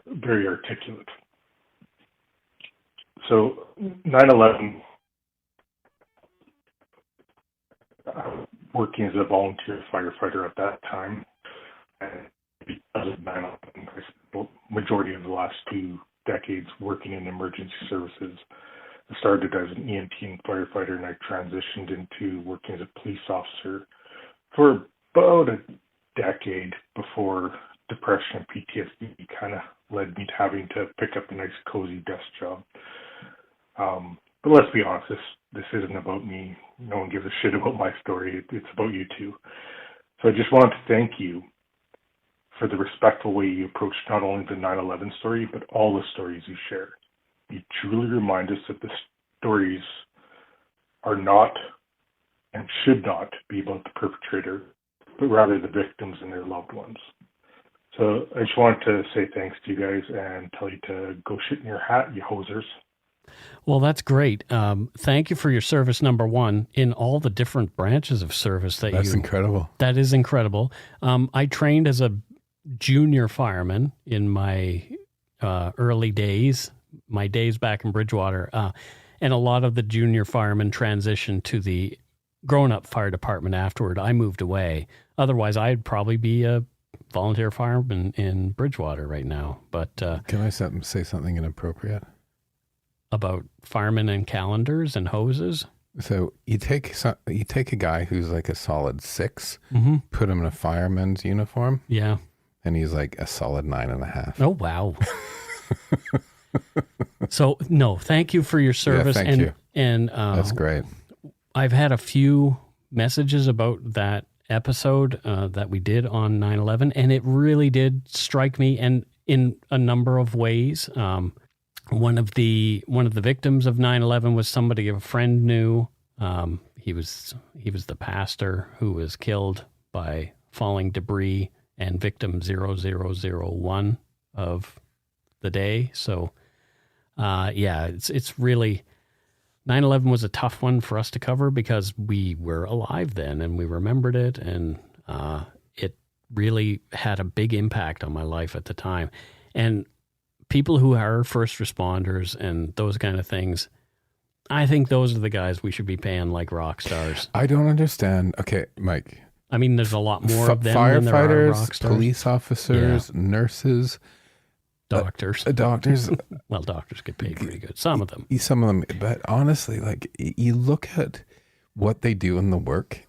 very articulate. So 9/11, working as a volunteer firefighter at that time, and because of 9/11, I spent the majority of the last 2 decades working in emergency services. I started as an EMT and firefighter, and I transitioned into working as a police officer for about a decade before depression and PTSD kind of led me to having to pick up a nice cozy desk job. But let's be honest, this isn't about me. No one gives a shit about my story. It's about you two. So I just wanted to thank you for the respectful way you approached not only the 9/11 story, but all the stories you share. You truly remind us that the stories are not and should not be about the perpetrator, but rather the victims and their loved ones. So I just wanted to say thanks to you guys and tell you to go shit in your hat, you hosers. Well, that's great. Thank you for your service, number one, in all the different branches of service That's incredible. That is incredible. I trained as a junior fireman in my early days, my days back in Bridgewater, and a lot of the junior firemen transitioned to the grown-up fire department afterward. I moved away. Otherwise, I'd probably be a volunteer fireman in Bridgewater right now. But Can I say something inappropriate? About firemen and calendars and hoses? So you take a guy who's like a solid 6, Mm-hmm. put him in a fireman's uniform, Yeah. and he's like a solid 9.5. Oh, wow. So, no, thank you for your service. thank you. And That's great. I've had a few messages about that episode that we did on 9/11, and it really did strike me, and in a number of ways. One of the victims of 9/11 was somebody a friend knew. He was the pastor who was killed by falling debris, and victim 0001 of the day. So, it's really 9/11 was a tough one for us to cover because we were alive then and we remembered it, and it really had a big impact on my life at the time. And people who are first responders and those kind of things, I think those are the guys we should be paying like rock stars. I don't understand. Okay, Mike. I mean, there's a lot more of them than there are rock Firefighters, stars. police officers, nurses, Doctors. doctors. Well, doctors get paid pretty good. Some of them. Some of them, but honestly, like you look at what they do in the work,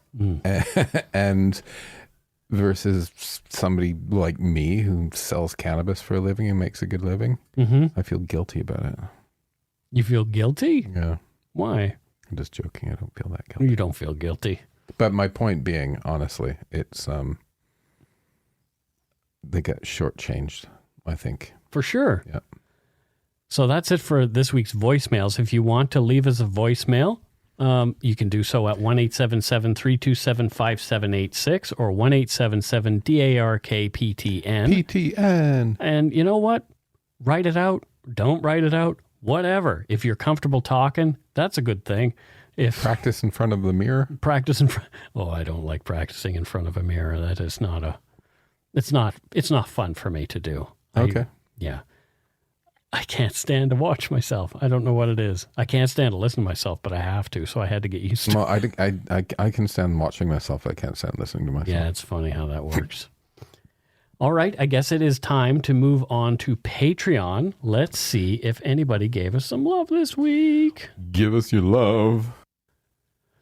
and versus somebody like me who sells cannabis for a living and makes a good living, I feel guilty about it. You feel guilty? Yeah. Why? I'm just joking. I don't feel that guilty. You don't feel guilty. But my point being, honestly, it's they get shortchanged, I think. For sure. Yeah. So that's it for this week's voicemails. If you want to leave us a voicemail, you can do so at 1-877-327-5786 or 1-877-DARK-PTN. PTN. And you know what? Write it out. Don't write it out. Whatever. If you're comfortable talking, that's a good thing. If Practice in front of the mirror. practice in front. Oh, I don't like practicing in front of a mirror. That is not a. It's not fun for me to do. Okay. Yeah. I can't stand to watch myself. I don't know what it is. I can't stand to listen to myself, but I have to, so I had to get used to it. Well, I can stand watching myself. I can't stand listening to myself. Yeah, it's funny how that works. All right, I guess it is time to move on to Patreon. Let's see if anybody gave us some love this week. Give us your love.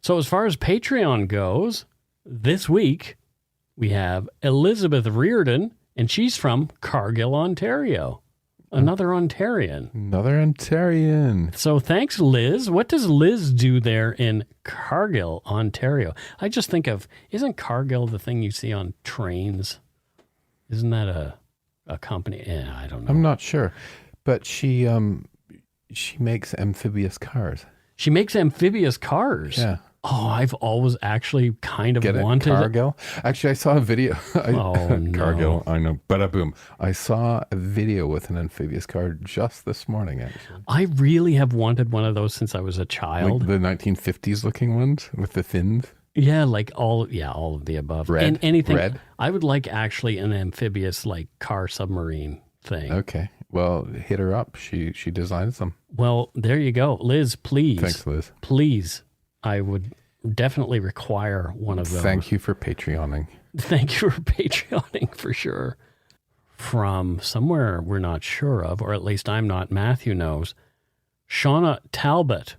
So as far as Patreon goes, this week we have Elizabeth Reardon, and she's from Cargill, Ontario. Another Ontarian. Another Ontarian. So thanks, Liz. What does Liz do there in Cargill, Ontario? I just think of, isn't Cargill the thing you see on trains? Isn't that a company? Yeah, I don't know. I'm not sure, but she makes amphibious cars. She makes amphibious cars. Yeah. Oh, I've always actually kind of Get it? wanted Cargill. Actually, I saw a video. No. Cargill. I know. Bada boom. I saw a video with an amphibious car just this morning. Actually, I really have wanted one of those since I was a child. like the 1950s looking ones with the fins. Yeah, like all of the above. Red. And anything. Red. I would like actually an amphibious like car submarine thing. Okay. Well, hit her up. She designs them. Well, there you go. Liz, please. Thanks, Liz. Please. I would definitely require one of those. Thank you for Patreoning. Thank you for Patreoning for sure. From somewhere we're not sure of, or at least I'm not, Mathew knows, Shauna Talbot.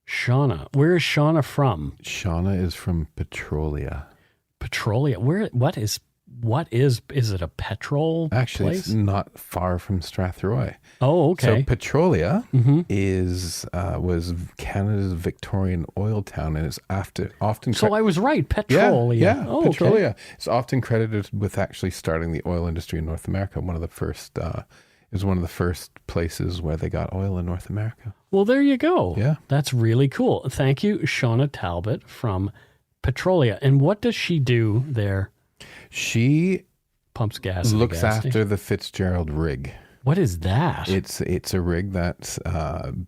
Shauna. Where is Shauna from? Shauna is from Petrolia. Petrolia. What is it a petrol Actually, place? it's not far from Strathroy. Oh, okay. So Petrolia was Canada's Victorian oil town, and it's often. So I was right. Petrolia. Yeah, Oh, Petrolia. okay. It's often credited with actually starting the oil industry in North America. One of the first places where they got oil in North America. Well, there you go. Yeah. That's really cool. Thank you, Shauna Talbot from Petrolia. And what does she do there? She Pumps gas. in the looks gas station. after the Fitzgerald rig. What is that? It's a rig that's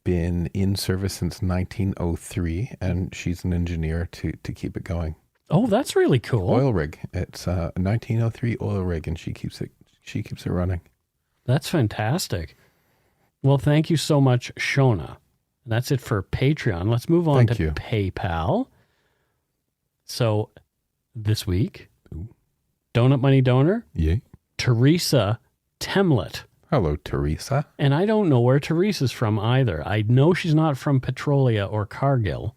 been in service since 1903, and she's an engineer to keep it going. Oh, that's really cool. Oil rig. It's a 1903 oil rig, and she keeps it running. That's fantastic. Well, thank you so much, Shona. That's it for Patreon. Let's move on to PayPal. So this week, Donut Money Donor, Teresa Temlet. Hello, Teresa. And I don't know where Teresa's from either. I know she's not from Petrolia or Cargill.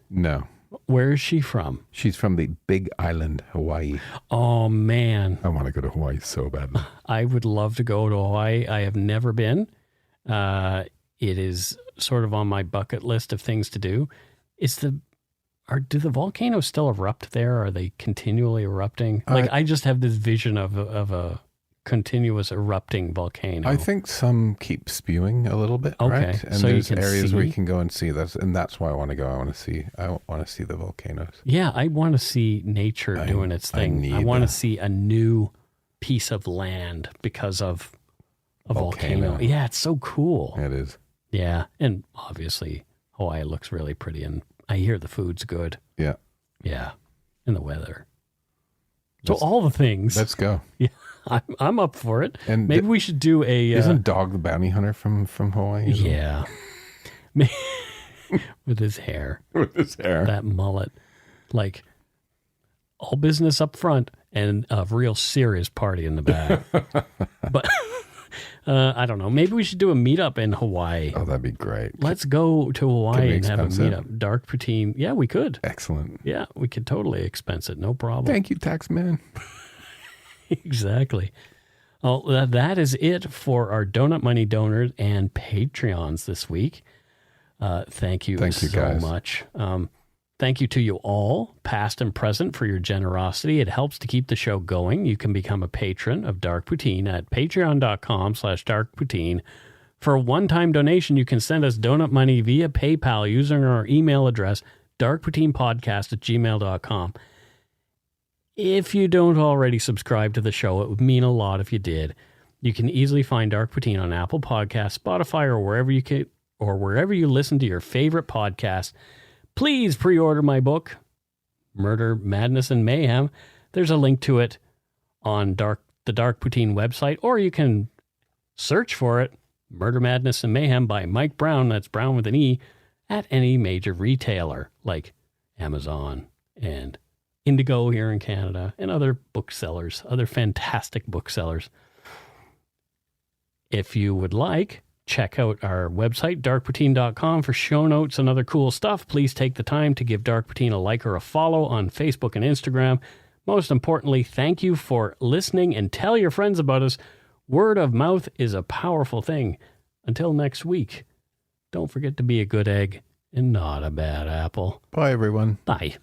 No. Where is she from? She's from the Big Island, Hawaii. Oh, man. I want to go to Hawaii so badly. I would love to go to Hawaii. I have never been. It is sort of on my bucket list of things to do. Do the volcanoes still erupt there? Are they continually erupting? I just have this vision of a continuous erupting volcano. I think some keep spewing a little bit, right? And so there's areas where you can go and see that, and that's why I want to go. I want to see the volcanoes. Yeah, I want to see nature doing its thing. I want to see a new piece of land because of a volcano. Yeah, it's so cool. It is. Yeah, and obviously Hawaii looks really pretty, and I hear the food's good. Yeah. Yeah, and the weather. So all the things. Let's go. Yeah, I'm up for it. And maybe we should do a... Isn't Dog the Bounty Hunter from Hawaii? Yeah. With his hair. With his hair. That mullet. Like, all business up front and a real serious party in the back. But... I don't know. Maybe we should do a meetup in Hawaii. Oh, that'd be great. Let's go to Hawaii and have a expensive? meetup. Dark poutine. Yeah, we could. Excellent. Yeah, we could totally expense it. No problem. Thank you, tax man. Exactly. Well, that is it for our Donut Money donors and Patreons this week. Thank you so guys. much. Thank you to you all, past and present, for your generosity. It helps to keep the show going. You can become a patron of Dark Poutine at patreon.com/darkpoutine. For a one-time donation, you can send us donut money via PayPal using our email address, darkpoutinepodcast@gmail.com. If you don't already subscribe to the show, it would mean a lot if you did. You can easily find Dark Poutine on Apple Podcasts, Spotify, or wherever you listen to your favorite podcast. Please pre-order my book, Murder, Madness, and Mayhem. There's a link to it on the Dark Poutine website, or you can search for it, Murder, Madness, and Mayhem by Mike Brown, that's Brown with an E, at any major retailer like Amazon and Indigo here in Canada and other booksellers, other fantastic booksellers. If you would like, check out our website, darkpoutine.com, for show notes and other cool stuff. Please take the time to give Dark Poutine a like or a follow on Facebook and Instagram. Most importantly, thank you for listening and tell your friends about us. Word of mouth is a powerful thing. Until next week, don't forget to be a good egg and not a bad apple. Bye, everyone. Bye.